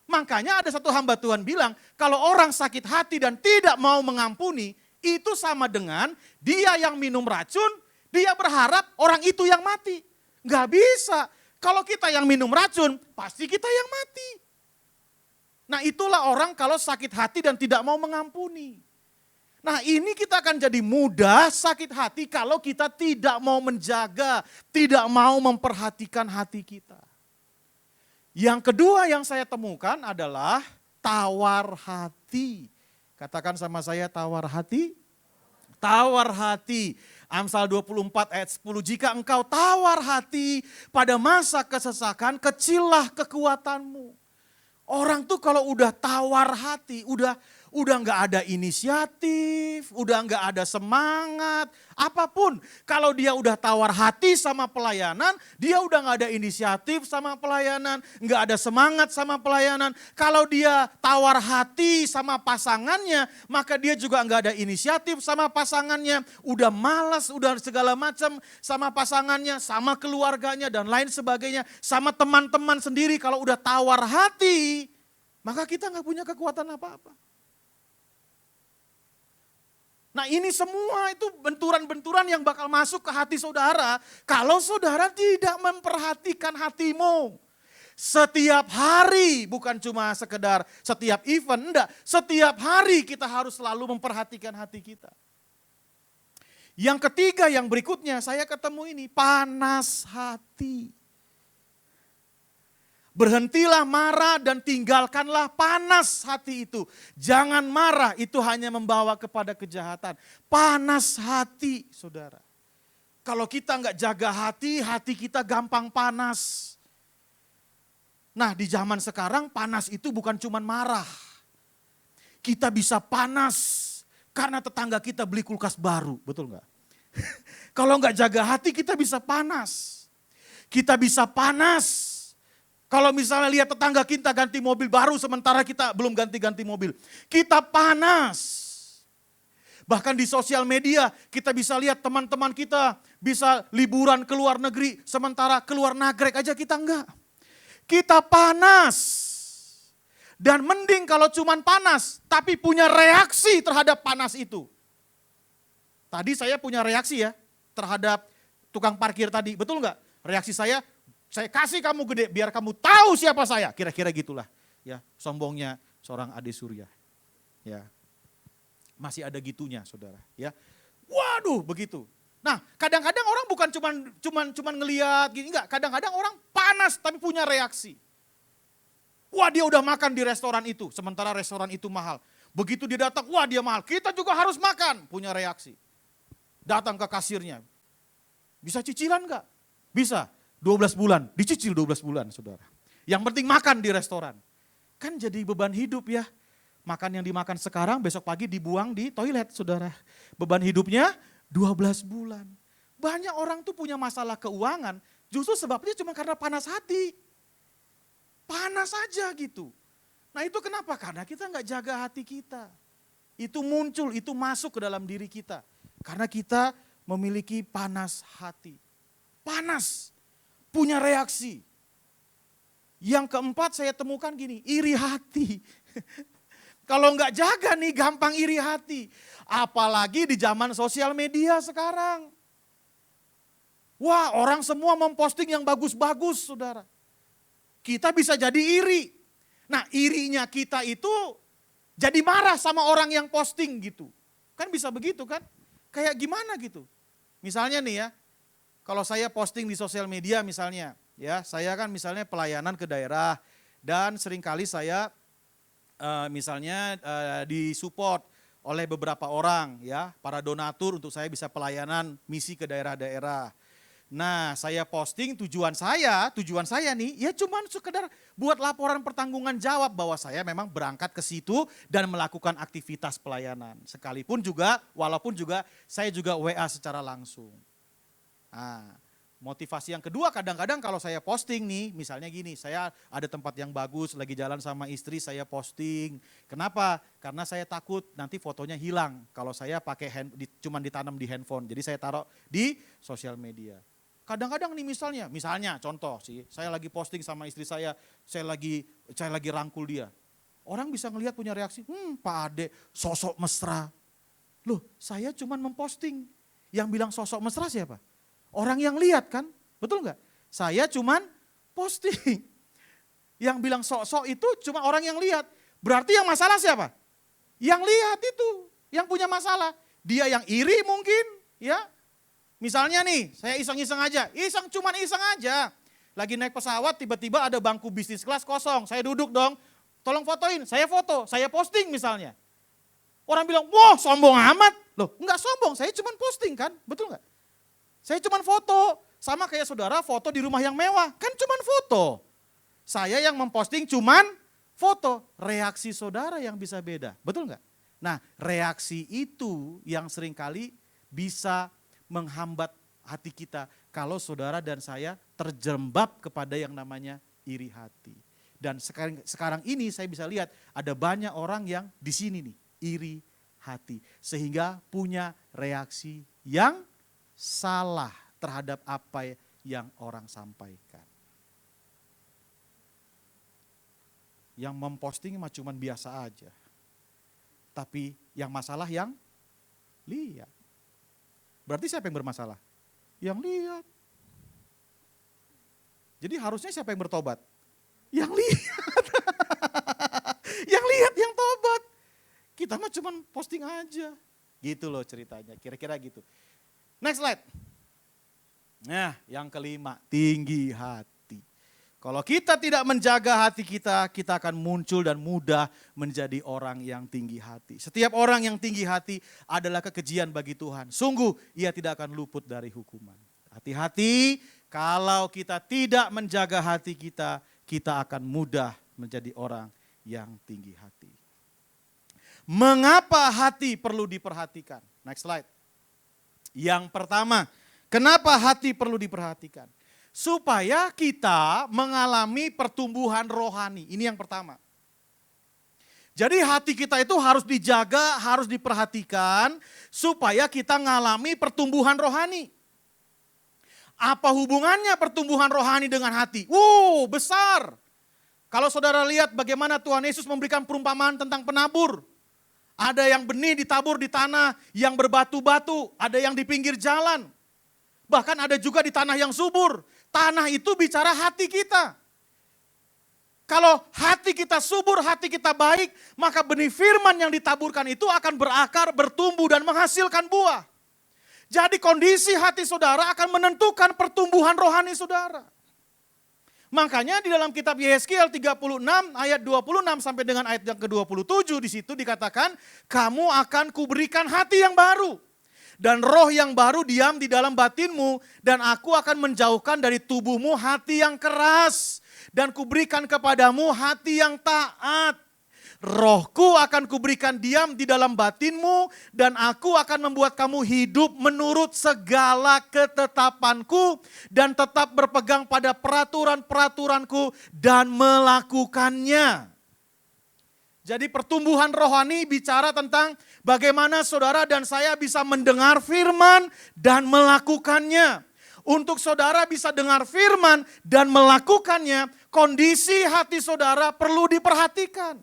Makanya ada satu hamba Tuhan bilang, kalau orang sakit hati dan tidak mau mengampuni, itu sama dengan dia yang minum racun, dia berharap orang itu yang mati. Nggak bisa. Kalau kita yang minum racun, pasti kita yang mati. Nah itulah orang kalau sakit hati dan tidak mau mengampuni. Nah ini kita akan jadi mudah sakit hati kalau kita tidak mau menjaga, tidak mau memperhatikan hati kita. Yang kedua yang saya temukan adalah tawar hati. Katakan sama saya tawar hati. Tawar hati. Amsal 24 ayat 10. Jika engkau tawar hati pada masa kesesakan, kecillah kekuatanmu. Orang tuh kalau udah tawar hati, udah nggak ada inisiatif, udah nggak ada semangat, apapun. Kalau dia udah tawar hati sama pelayanan, dia udah nggak ada inisiatif sama pelayanan, nggak ada semangat sama pelayanan. Kalau dia tawar hati sama pasangannya, maka dia juga nggak ada inisiatif sama pasangannya, udah malas, udah segala macam sama pasangannya, sama keluarganya dan lain sebagainya, sama teman-teman sendiri. Kalau udah tawar hati, maka kita nggak punya kekuatan apa-apa. Nah ini semua itu benturan-benturan yang bakal masuk ke hati saudara. Kalau saudara tidak memperhatikan hatimu. Setiap hari, bukan cuma sekedar setiap event, enggak. Setiap hari kita harus selalu memperhatikan hati kita. Yang ketiga, yang berikutnya saya ketemu ini, panas hati. Berhentilah marah dan tinggalkanlah panas hati itu. Jangan marah, itu hanya membawa kepada kejahatan. Panas hati, saudara. Kalau kita nggak jaga hati, hati kita gampang panas. Nah di zaman sekarang panas itu bukan cuma marah. Kita bisa panas karena tetangga kita beli kulkas baru, betul nggak? Kalau nggak jaga hati kita bisa panas. Kita bisa panas. Kalau misalnya lihat tetangga kita ganti mobil baru sementara kita belum ganti-ganti mobil. Kita panas. Bahkan di sosial media kita bisa lihat teman-teman kita bisa liburan ke luar negeri. Sementara keluar nagrek aja kita enggak. Kita panas. Dan mending kalau cuman panas tapi punya reaksi terhadap panas itu. Tadi saya punya reaksi ya terhadap tukang parkir tadi. Betul enggak? Reaksi saya kasih kamu gede biar kamu tahu siapa saya. Kira-kira gitulah ya sombongnya seorang Ade Surya. Ya. Masih ada gitunya saudara ya. Waduh begitu. Nah kadang-kadang orang bukan cuman ngelihat gini enggak. Kadang-kadang orang panas tapi punya reaksi. Wah dia udah makan di restoran itu sementara restoran itu mahal. Begitu dia datang wah dia mahal. Kita juga harus makan punya reaksi. Datang ke kasirnya. Bisa cicilan nggak? Bisa. 12 bulan, dicicil 12 bulan saudara. Yang penting makan di restoran. Kan jadi beban hidup ya. Makan yang dimakan sekarang besok pagi dibuang di toilet saudara. Beban hidupnya 12 bulan. Banyak orang tuh punya masalah keuangan justru sebabnya cuma karena panas hati. Panas aja gitu. Nah itu kenapa? Karena kita nggak jaga hati kita. Itu muncul, itu masuk ke dalam diri kita. Karena kita memiliki panas hati. Panas, punya reaksi. Yang keempat saya temukan gini, iri hati. Kalau nggak jaga nih gampang iri hati. Apalagi di zaman sosial media sekarang. Wah orang semua memposting yang bagus-bagus saudara. Kita bisa jadi iri. Nah irinya kita itu jadi marah sama orang yang posting gitu. Kan bisa begitu kan? Kayak gimana gitu. Misalnya nih ya, kalau saya posting di sosial media misalnya, ya saya kan misalnya pelayanan ke daerah dan seringkali saya misalnya disupport oleh beberapa orang ya, para donatur untuk saya bisa pelayanan misi ke daerah-daerah. Nah saya posting tujuan saya nih ya cuman sekedar buat laporan pertanggungan jawab bahwa saya memang berangkat ke situ dan melakukan aktivitas pelayanan. Sekalipun juga, walaupun juga saya juga WA secara langsung. Nah, motivasi yang kedua kadang-kadang kalau saya posting nih, misalnya gini, saya ada tempat yang bagus, lagi jalan sama istri saya posting. Kenapa? Karena saya takut nanti fotonya hilang kalau saya pakai cuman ditanam di handphone. Jadi saya taruh di sosial media. Kadang-kadang nih misalnya contoh sih, saya lagi posting sama istri saya lagi rangkul dia. Orang bisa ngelihat punya reaksi, Pak Ade sosok mesra. Loh, saya cuman memposting. Yang bilang sosok mesra siapa? Orang yang lihat kan, betul nggak? Saya cuman posting. Yang bilang sok-sok itu cuma orang yang lihat. Berarti yang masalah siapa? Yang lihat itu, yang punya masalah. Dia yang iri mungkin, ya. Misalnya nih, saya iseng-iseng aja, cuman iseng aja. Lagi naik pesawat tiba-tiba ada bangku bisnis kelas kosong, saya duduk dong. Tolong fotoin, saya foto, saya posting misalnya. Orang bilang, wah sombong amat. Loh enggak sombong, saya cuman posting kan, betul nggak? Saya cuman foto, sama kayak saudara foto di rumah yang mewah, kan cuman foto. Saya yang memposting cuman foto, reaksi saudara yang bisa beda, betul nggak? Nah reaksi itu yang seringkali bisa menghambat hati kita kalau saudara dan saya terjerembab kepada yang namanya iri hati. Dan sekarang ini saya bisa lihat ada banyak orang yang di sini nih, iri hati. Sehingga punya reaksi yang salah terhadap apa yang orang sampaikan. Yang memposting mah cuman biasa aja. Tapi yang masalah yang lihat. Berarti siapa yang bermasalah? Yang lihat. Jadi harusnya siapa yang bertobat? Yang lihat. Yang lihat, yang tobat. Kita mah cuman posting aja. Gitu loh ceritanya, kira-kira gitu. Next slide. Nah yang kelima, tinggi hati. Kalau kita tidak menjaga hati kita, kita akan muncul dan mudah menjadi orang yang tinggi hati. Setiap orang yang tinggi hati adalah kekejian bagi Tuhan. Sungguh ia tidak akan luput dari hukuman. Hati-hati kalau kita tidak menjaga hati kita, kita akan mudah menjadi orang yang tinggi hati. Mengapa hati perlu diperhatikan? Next slide. Yang pertama, kenapa hati perlu diperhatikan? Supaya kita mengalami pertumbuhan rohani. Ini yang pertama. Jadi hati kita itu harus dijaga, harus diperhatikan supaya kita mengalami pertumbuhan rohani. Apa hubungannya pertumbuhan rohani dengan hati? Besar. Kalau saudara lihat bagaimana Tuhan Yesus memberikan perumpamaan tentang penabur. Ada yang benih ditabur di tanah yang berbatu-batu, ada yang di pinggir jalan. Bahkan ada juga di tanah yang subur. Tanah itu bicara hati kita. Kalau hati kita subur, hati kita baik, maka benih firman yang ditaburkan itu akan berakar, bertumbuh dan menghasilkan buah. Jadi kondisi hati saudara akan menentukan pertumbuhan rohani saudara. Makanya di dalam kitab Yehezkiel 36 ayat 26 sampai dengan ayat yang ke-27 di situ dikatakan, kamu akan kuberikan hati yang baru. Dan roh yang baru diam di dalam batinmu, dan aku akan menjauhkan dari tubuhmu hati yang keras, dan kuberikan kepadamu hati yang taat. Rohku akan kuberikan diam di dalam batinmu, dan aku akan membuat kamu hidup menurut segala ketetapanku, dan tetap berpegang pada peraturan-peraturanku dan melakukannya. Jadi pertumbuhan rohani bicara tentang bagaimana saudara dan saya bisa mendengar firman dan melakukannya. Untuk saudara bisa dengar firman dan melakukannya, kondisi hati saudara perlu diperhatikan.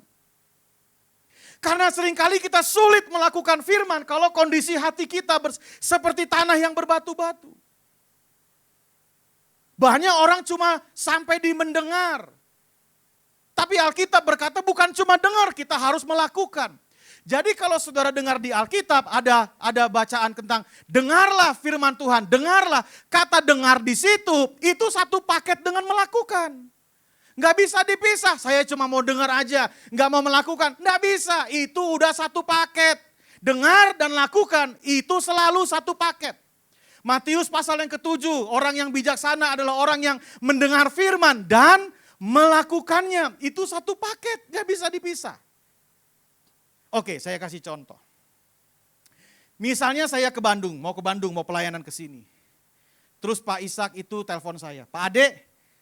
Karena seringkali kita sulit melakukan firman kalau kondisi hati kita seperti tanah yang berbatu-batu. Banyak orang cuma sampai di mendengar. Tapi Alkitab berkata bukan cuma dengar, kita harus melakukan. Jadi kalau saudara dengar di Alkitab ada bacaan tentang dengarlah firman Tuhan, dengarlah. Kata dengar di situ itu satu paket dengan melakukan. Nggak bisa dipisah, saya cuma mau dengar aja, nggak mau melakukan. Nggak bisa, itu udah satu paket. Dengar dan lakukan, itu selalu satu paket. Matius pasal yang ke-7, orang yang bijaksana adalah orang yang mendengar firman dan melakukannya. Itu satu paket, nggak bisa dipisah. Oke, saya kasih contoh. Misalnya saya ke Bandung, mau pelayanan ke sini. Terus Pak Ishak itu telepon saya, Pak Ade,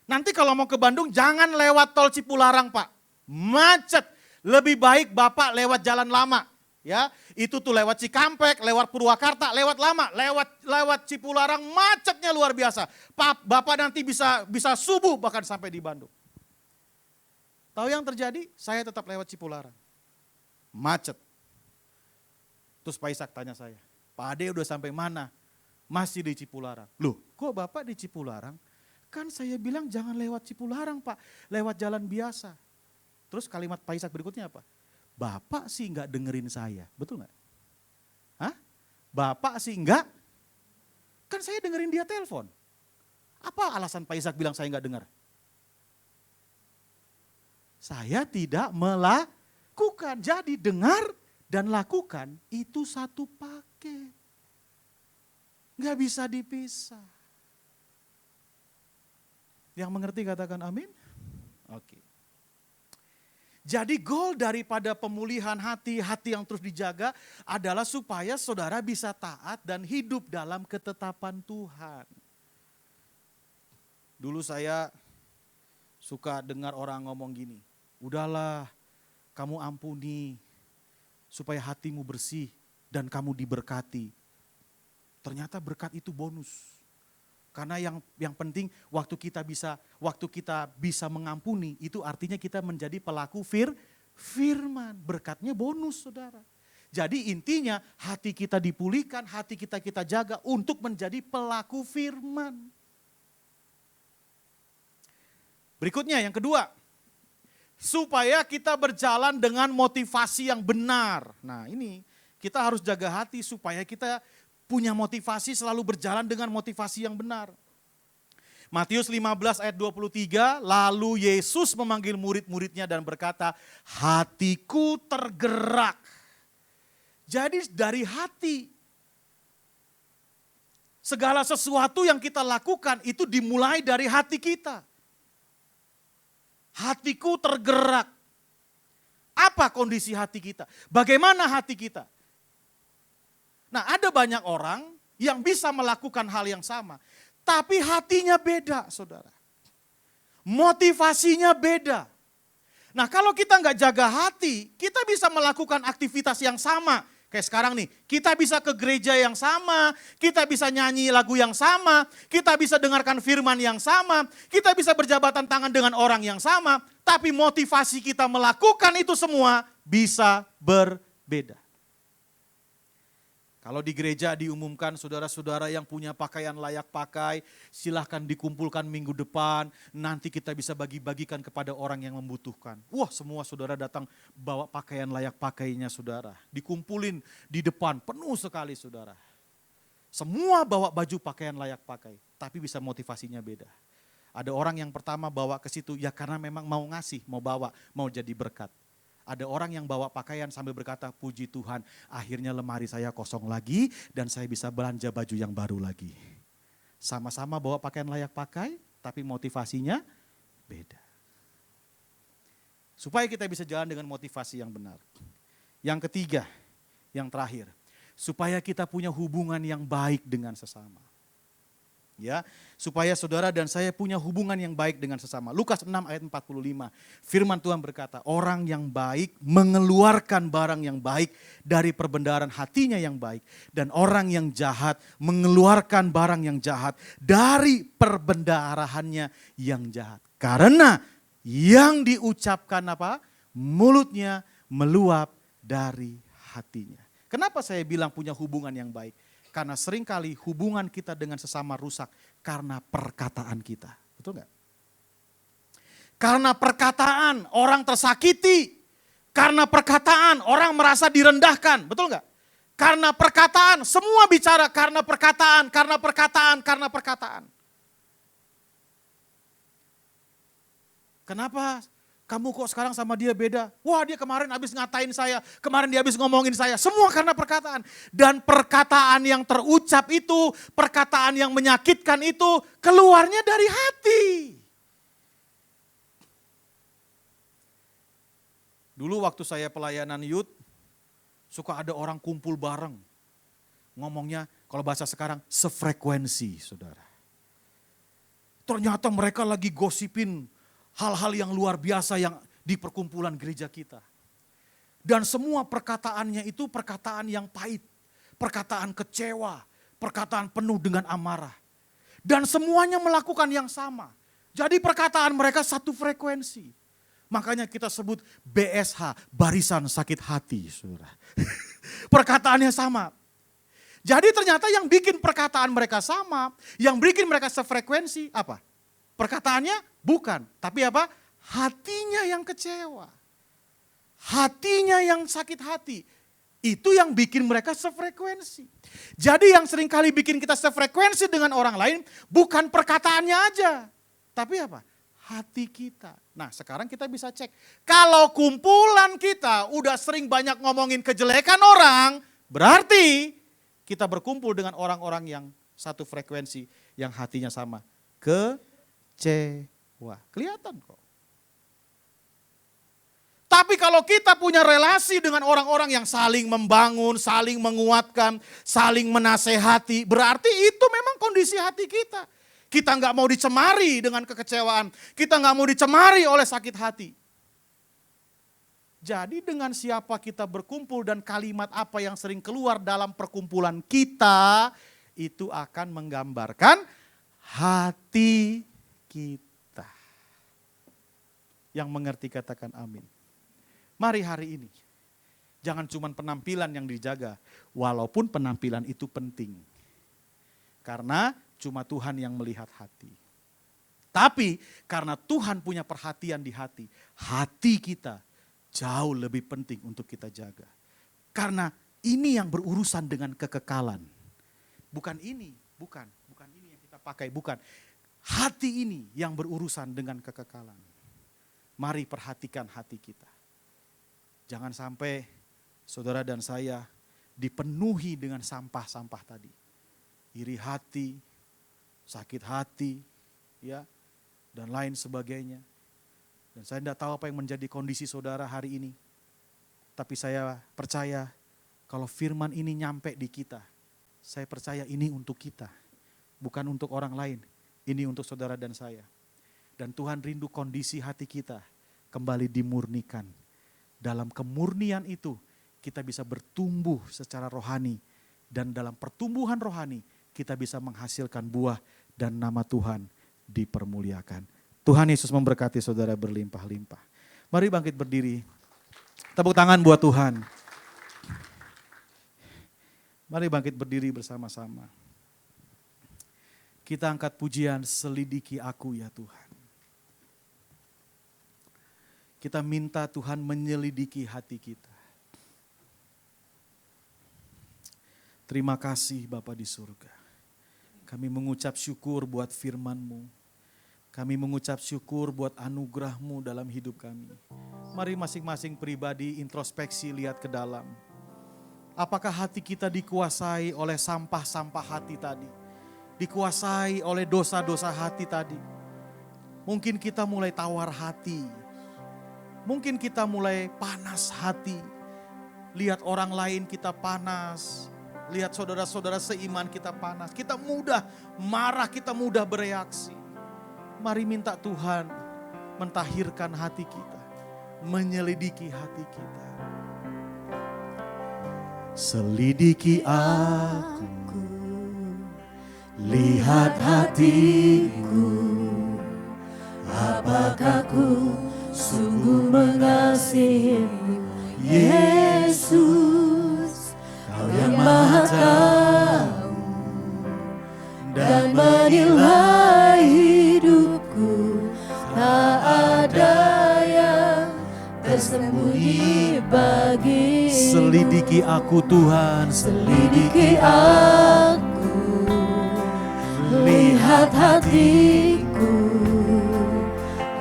nanti kalau mau ke Bandung jangan lewat tol Cipularang Pak, macet. Lebih baik Bapak lewat jalan lama. Ya, itu tuh lewat Cikampek, lewat Purwakarta, lewat lama, lewat Cipularang macetnya luar biasa. Bapak nanti bisa subuh bahkan sampai di Bandung. Tahu yang terjadi? Saya tetap lewat Cipularang. Macet. Terus Pak Ishak tanya saya, Pak Ade udah sampai mana? Masih di Cipularang. Loh, kok Bapak di Cipularang? Kan saya bilang jangan lewat Cipularang Pak, lewat jalan biasa. Terus kalimat Pak Ishak berikutnya apa? Bapak sih enggak dengerin saya, betul enggak? Hah? Bapak sih enggak? Kan saya dengerin dia telepon. Apa alasan Pak Ishak bilang saya enggak dengar? Saya tidak melakukan, jadi dengar dan lakukan itu satu paket. Enggak bisa dipisah. Yang mengerti katakan amin? Oke. Jadi goal daripada pemulihan hati yang terus dijaga adalah supaya saudara bisa taat dan hidup dalam ketetapan Tuhan. Dulu saya suka dengar orang ngomong gini, udahlah kamu ampuni supaya hatimu bersih dan kamu diberkati. Ternyata berkat itu bonus. Karena yang penting waktu kita bisa mengampuni itu artinya kita menjadi pelaku firman. Berkatnya bonus saudara. Jadi intinya hati kita dipulihkan, hati kita jaga untuk menjadi pelaku firman. Berikutnya yang kedua, supaya kita berjalan dengan motivasi yang benar. Nah ini kita harus jaga hati supaya kita punya motivasi selalu berjalan dengan motivasi yang benar. Matius 15 ayat 23, lalu Yesus memanggil murid-muridnya dan berkata, hatiku tergerak. Jadi dari hati, segala sesuatu yang kita lakukan itu dimulai dari hati kita. Hatiku tergerak. Apa kondisi hati kita? Bagaimana hati kita? Nah ada banyak orang yang bisa melakukan hal yang sama. Tapi hatinya beda saudara. Motivasinya beda. Nah kalau kita nggak jaga hati, kita bisa melakukan aktivitas yang sama. Kayak sekarang nih, kita bisa ke gereja yang sama, kita bisa nyanyi lagu yang sama, kita bisa dengarkan firman yang sama, kita bisa berjabatan tangan dengan orang yang sama. Tapi motivasi kita melakukan itu semua bisa berbeda. Kalau di gereja diumumkan saudara-saudara yang punya pakaian layak pakai, silahkan dikumpulkan minggu depan, nanti kita bisa bagi-bagikan kepada orang yang membutuhkan. Wah semua saudara datang bawa pakaian layak pakainya saudara. Dikumpulin di depan, penuh sekali saudara. Semua bawa baju pakaian layak pakai, tapi bisa motivasinya beda. Ada orang yang pertama bawa ke situ ya karena memang mau ngasih, mau bawa, mau jadi berkat. Ada orang yang bawa pakaian sambil berkata, puji Tuhan, akhirnya lemari saya kosong lagi dan saya bisa belanja baju yang baru lagi. Sama-sama bawa pakaian layak pakai, tapi motivasinya beda. Supaya kita bisa jalan dengan motivasi yang benar. Yang ketiga, yang terakhir, supaya kita punya hubungan yang baik dengan sesama. Ya, supaya saudara dan saya punya hubungan yang baik dengan sesama. Lukas 6 ayat 45. Firman Tuhan berkata, orang yang baik mengeluarkan barang yang baik dari perbendaharaan hatinya yang baik, dan orang yang jahat mengeluarkan barang yang jahat dari perbendaharaannya yang jahat. Karena yang diucapkan apa? Mulutnya meluap dari hatinya. Kenapa saya bilang punya hubungan yang baik? Karena seringkali hubungan kita dengan sesama rusak karena perkataan kita. Betul nggak? Karena perkataan orang tersakiti. Karena perkataan orang merasa direndahkan. Betul nggak? Karena perkataan, semua bicara karena perkataan, karena perkataan, karena perkataan. Kenapa? Kamu kok sekarang sama dia beda? Wah, dia kemarin habis ngatain saya, kemarin dia habis ngomongin saya. Semua karena perkataan. Dan perkataan yang terucap itu, perkataan yang menyakitkan itu, keluarnya dari hati. Dulu waktu saya pelayanan youth, suka ada orang kumpul bareng. Ngomongnya, kalau bahasa sekarang, sefrekuensi, saudara. Ternyata mereka lagi gosipin hal-hal yang luar biasa yang di perkumpulan gereja kita. Dan semua perkataannya itu perkataan yang pahit, perkataan kecewa, perkataan penuh dengan amarah. Dan semuanya melakukan yang sama. Jadi perkataan mereka satu frekuensi. Makanya kita sebut BSH, barisan sakit hati, saudara. Perkataannya sama. Jadi ternyata yang bikin perkataan mereka sama, yang bikin mereka sefrekuensi apa? Perkataannya bukan, tapi apa? Hatinya yang kecewa. Hatinya yang sakit hati. Itu yang bikin mereka sefrekuensi. Jadi yang seringkali bikin kita sefrekuensi dengan orang lain bukan perkataannya aja. Tapi apa? Hati kita. Nah sekarang kita bisa cek. Kalau kumpulan kita udah sering banyak ngomongin kejelekan orang, berarti kita berkumpul dengan orang-orang yang satu frekuensi, yang hatinya sama. Kecewa. Kelihatan kok. Tapi kalau kita punya relasi dengan orang-orang yang saling membangun, saling menguatkan, saling menasehati, berarti itu memang kondisi hati kita. Kita nggak mau dicemari dengan kekecewaan, kita nggak mau dicemari oleh sakit hati. Jadi dengan siapa kita berkumpul dan kalimat apa yang sering keluar dalam perkumpulan kita, itu akan menggambarkan hati kita. Yang mengerti katakan amin. Mari hari ini, jangan cuma penampilan yang dijaga, walaupun penampilan itu penting. Karena cuma Tuhan yang melihat hati. Tapi karena Tuhan punya perhatian di hati, hati kita jauh lebih penting untuk kita jaga. Karena ini yang berurusan dengan kekekalan. Bukan ini yang kita pakai, bukan. Hati ini yang berurusan dengan kekekalan. Mari perhatikan hati kita. Jangan sampai saudara dan saya dipenuhi dengan sampah-sampah tadi. Iri hati, sakit hati, ya, dan lain sebagainya. Dan saya tidak tahu apa yang menjadi kondisi saudara hari ini. Tapi saya percaya kalau firman ini nyampe di kita, saya percaya ini untuk kita. Bukan untuk orang lain, ini untuk saudara dan saya. Dan Tuhan rindu kondisi hati kita kembali dimurnikan. Dalam kemurnian itu kita bisa bertumbuh secara rohani. Dan dalam pertumbuhan rohani kita bisa menghasilkan buah dan nama Tuhan dipermuliakan. Tuhan Yesus memberkati saudara berlimpah-limpah. Mari bangkit berdiri. Tepuk tangan buat Tuhan. Mari bangkit berdiri bersama-sama. Kita angkat pujian, selidiki aku ya Tuhan. Kita minta Tuhan menyelidiki hati kita. Terima kasih Bapa di surga. Kami mengucap syukur buat firman-Mu. Kami mengucap syukur buat anugerah-Mu dalam hidup kami. Mari masing-masing pribadi introspeksi lihat ke dalam. Apakah hati kita dikuasai oleh sampah-sampah hati tadi? Dikuasai oleh dosa-dosa hati tadi? Mungkin kita mulai tawar hati. Mungkin kita mulai panas hati. Lihat orang lain kita panas. Lihat saudara-saudara seiman kita panas. Kita mudah marah, kita mudah bereaksi. Mari minta Tuhan mentahirkan hati kita. Menyelidiki hati kita. Selidiki aku, lihat hatiku. Apakah ku sungguh mengasihimu, Yesus? Kau yang Maha Tahu dan menilai hidupku. Tak ada yang tersembunyi bagi. Selidiki aku Tuhan, Selidiki aku, lihat hatiku.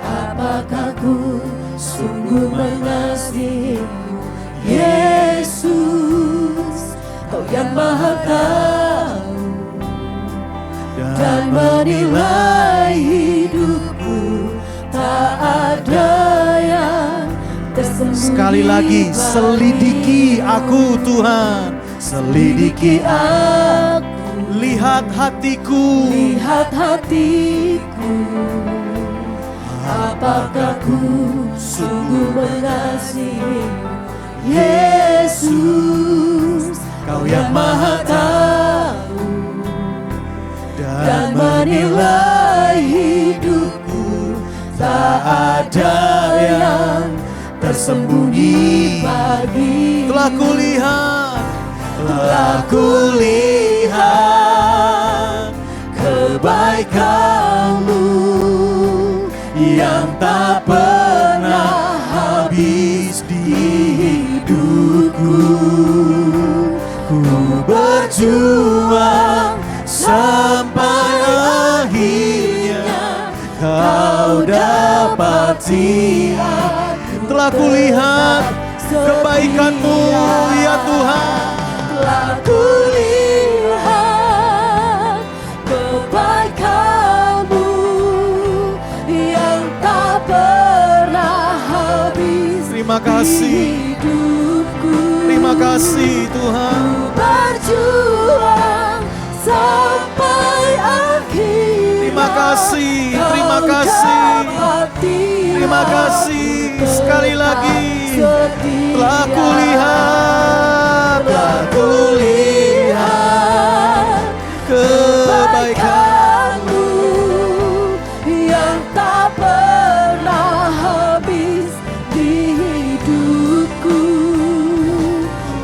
Apakah ku sungguh mengasihimu, Yesus? Kau yang Maha Tahu dan menilai hidupku. Tak ada yang tersembunyi. sekali lagi, selidiki aku Tuhan. Selidiki aku, lihat hatiku. lihat hatiku. Apakah ku sungguh mengasihimu, Yesus? Kau yang Maha Tahu dan menilai hidupku. Tak ada yang tersembunyi bagi. Telah kulihat kebaikan-Mu yang tak pernah habis di hidupku. Ku berjuang sampai akhirnya Kau dapati. Telah kulihat kebaikan-Mu ya Tuhan. Telah kulihat kebaikan-Mu yang tak pernah habis. Terima kasih. Hidupku. Terima kasih Tuhan. Berjuang sampai akhir. Terima kasih, terima kasih. Terima kasih sekali lagi. Telah kulihat kebaikan-Mu yang tak pernah habis di hidupku.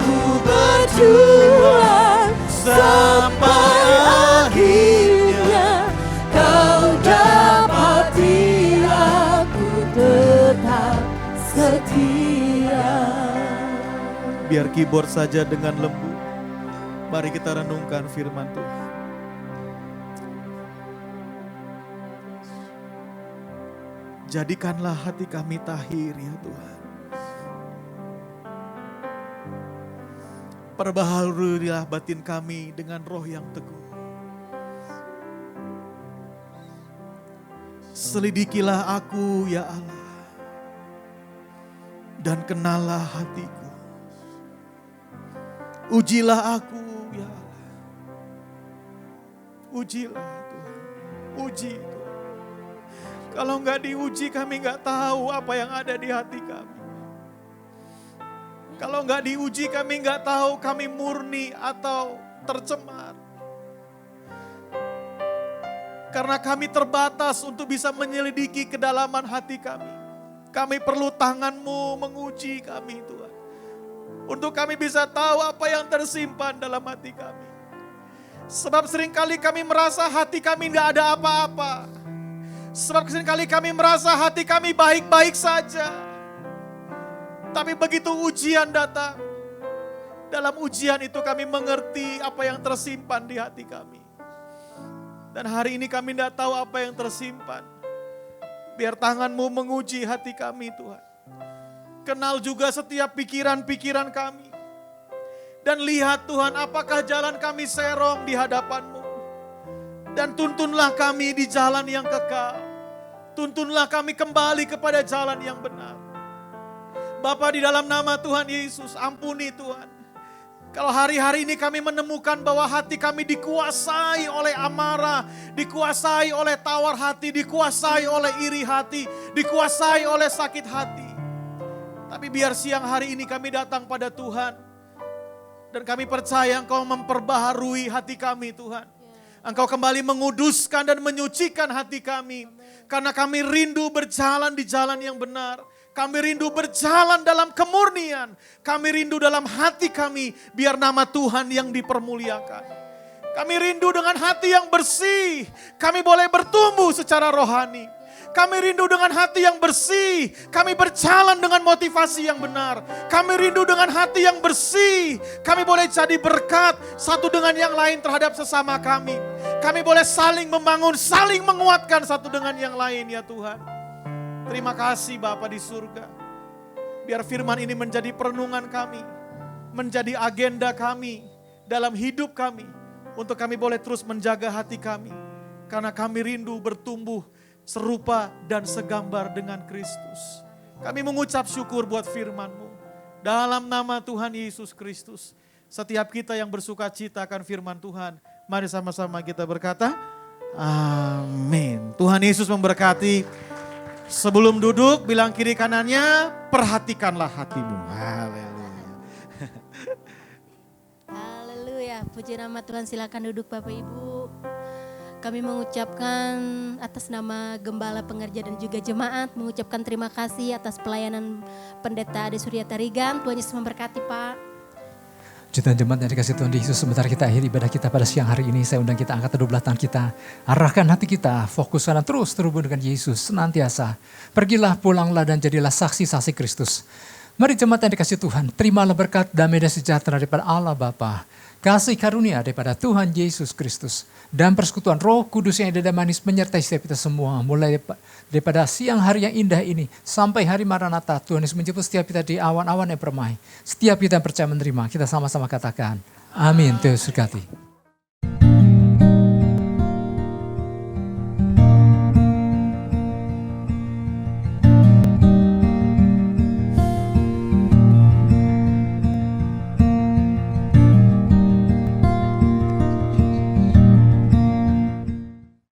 Ku berjuang sampai akhirnya Kau dapati. Aku tetap setia. Biar keyboard saja dengan lembut. Mari kita renungkan firman Tuhan. Jadikanlah hati kami tahir ya Tuhan. Perbaharuilah batin kami dengan roh yang teguh. Selidikilah aku ya Allah. Dan kenallah hatiku. Ujilah aku ya Allah. Ujilah Tuhan. Uji Tuhan. Kalau nggak diuji kami nggak tahu apa yang ada di hati kami. Kalau nggak diuji kami nggak tahu kami murni atau tercemar. Karena kami terbatas untuk bisa menyelidiki kedalaman hati kami. Kami perlu tangan-Mu menguji kami Tuhan. Untuk kami bisa tahu apa yang tersimpan dalam hati kami. Sebab seringkali kami merasa hati kami nggak ada apa-apa. Sebab seringkali kami merasa hati kami baik-baik saja. Tapi begitu ujian datang, dalam ujian itu kami mengerti apa yang tersimpan di hati kami. Dan hari ini kami tidak tahu apa yang tersimpan. Biar tangan-Mu menguji hati kami Tuhan. Kenal juga setiap pikiran-pikiran kami. Dan lihat Tuhan apakah jalan kami serong di hadapan-Mu. Dan tuntunlah kami di jalan yang kekal. Tuntunlah kami kembali kepada jalan yang benar. Bapa, di dalam nama Tuhan Yesus, ampuni Tuhan. Kalau hari-hari ini kami menemukan bahwa hati kami dikuasai oleh amarah, dikuasai oleh tawar hati, dikuasai oleh iri hati, dikuasai oleh sakit hati. Tapi biar siang hari ini kami datang pada Tuhan. Dan kami percaya Engkau memperbaharui hati kami Tuhan. Engkau kembali menguduskan dan menyucikan hati kami. Karena kami rindu berjalan di jalan yang benar. Kami rindu berjalan dalam kemurnian. Kami rindu dalam hati kami biar nama Tuhan yang dipermuliakan. Kami rindu dengan hati yang bersih. Kami boleh bertumbuh secara rohani. Kami rindu dengan hati yang bersih. Kami berjalan dengan motivasi yang benar. Kami rindu dengan hati yang bersih. Kami boleh jadi berkat satu dengan yang lain terhadap sesama kami. Kami boleh saling membangun, saling menguatkan satu dengan yang lain ya Tuhan. Terima kasih Bapa di surga. Biar firman ini menjadi perenungan kami. Menjadi agenda kami dalam hidup kami. Untuk kami boleh terus menjaga hati kami. Karena kami rindu bertumbuh serupa dan segambar dengan Kristus. Kami mengucap syukur buat firman-Mu. Dalam nama Tuhan Yesus Kristus. Setiap kita yang bersuka cita akan firman Tuhan. Mari sama-sama kita berkata, amin. Tuhan Yesus memberkati. Sebelum duduk, bilang kiri kanannya, perhatikanlah hatimu. Haleluya. Haleluya, puji nama Tuhan, silakan duduk Bapak Ibu. Kami mengucapkan atas nama Gembala Pengerja dan juga jemaat, mengucapkan terima kasih atas pelayanan Pendeta Ade Surya Tarigan. Tuhan Yesus memberkati Pak. Jutaan jemaat yang dikasih Tuhan Yesus, sebentar kita akhir ibadah kita pada siang hari ini. Saya undang kita angkat kedua belah tangan kita. Arahkan hati kita, fokuskan dan terus terhubung dengan Yesus senantiasa. Pergilah, pulanglah dan jadilah saksi-saksi Kristus. Mari jemaat yang dikasih Tuhan, terimalah berkat damai dan sejahtera daripada Allah Bapa, kasih karunia daripada Tuhan Yesus Kristus, dan persekutuan Roh Kudus yang ada dan manis menyertai setiap kita semua. Mulai daripada siang hari yang indah ini sampai hari Maranatha, Tuhan Yesus menjemput setiap kita di awan-awan yang permai. Setiap kita yang percaya menerima, kita sama-sama katakan, amin. Tuhan Yesus berkati.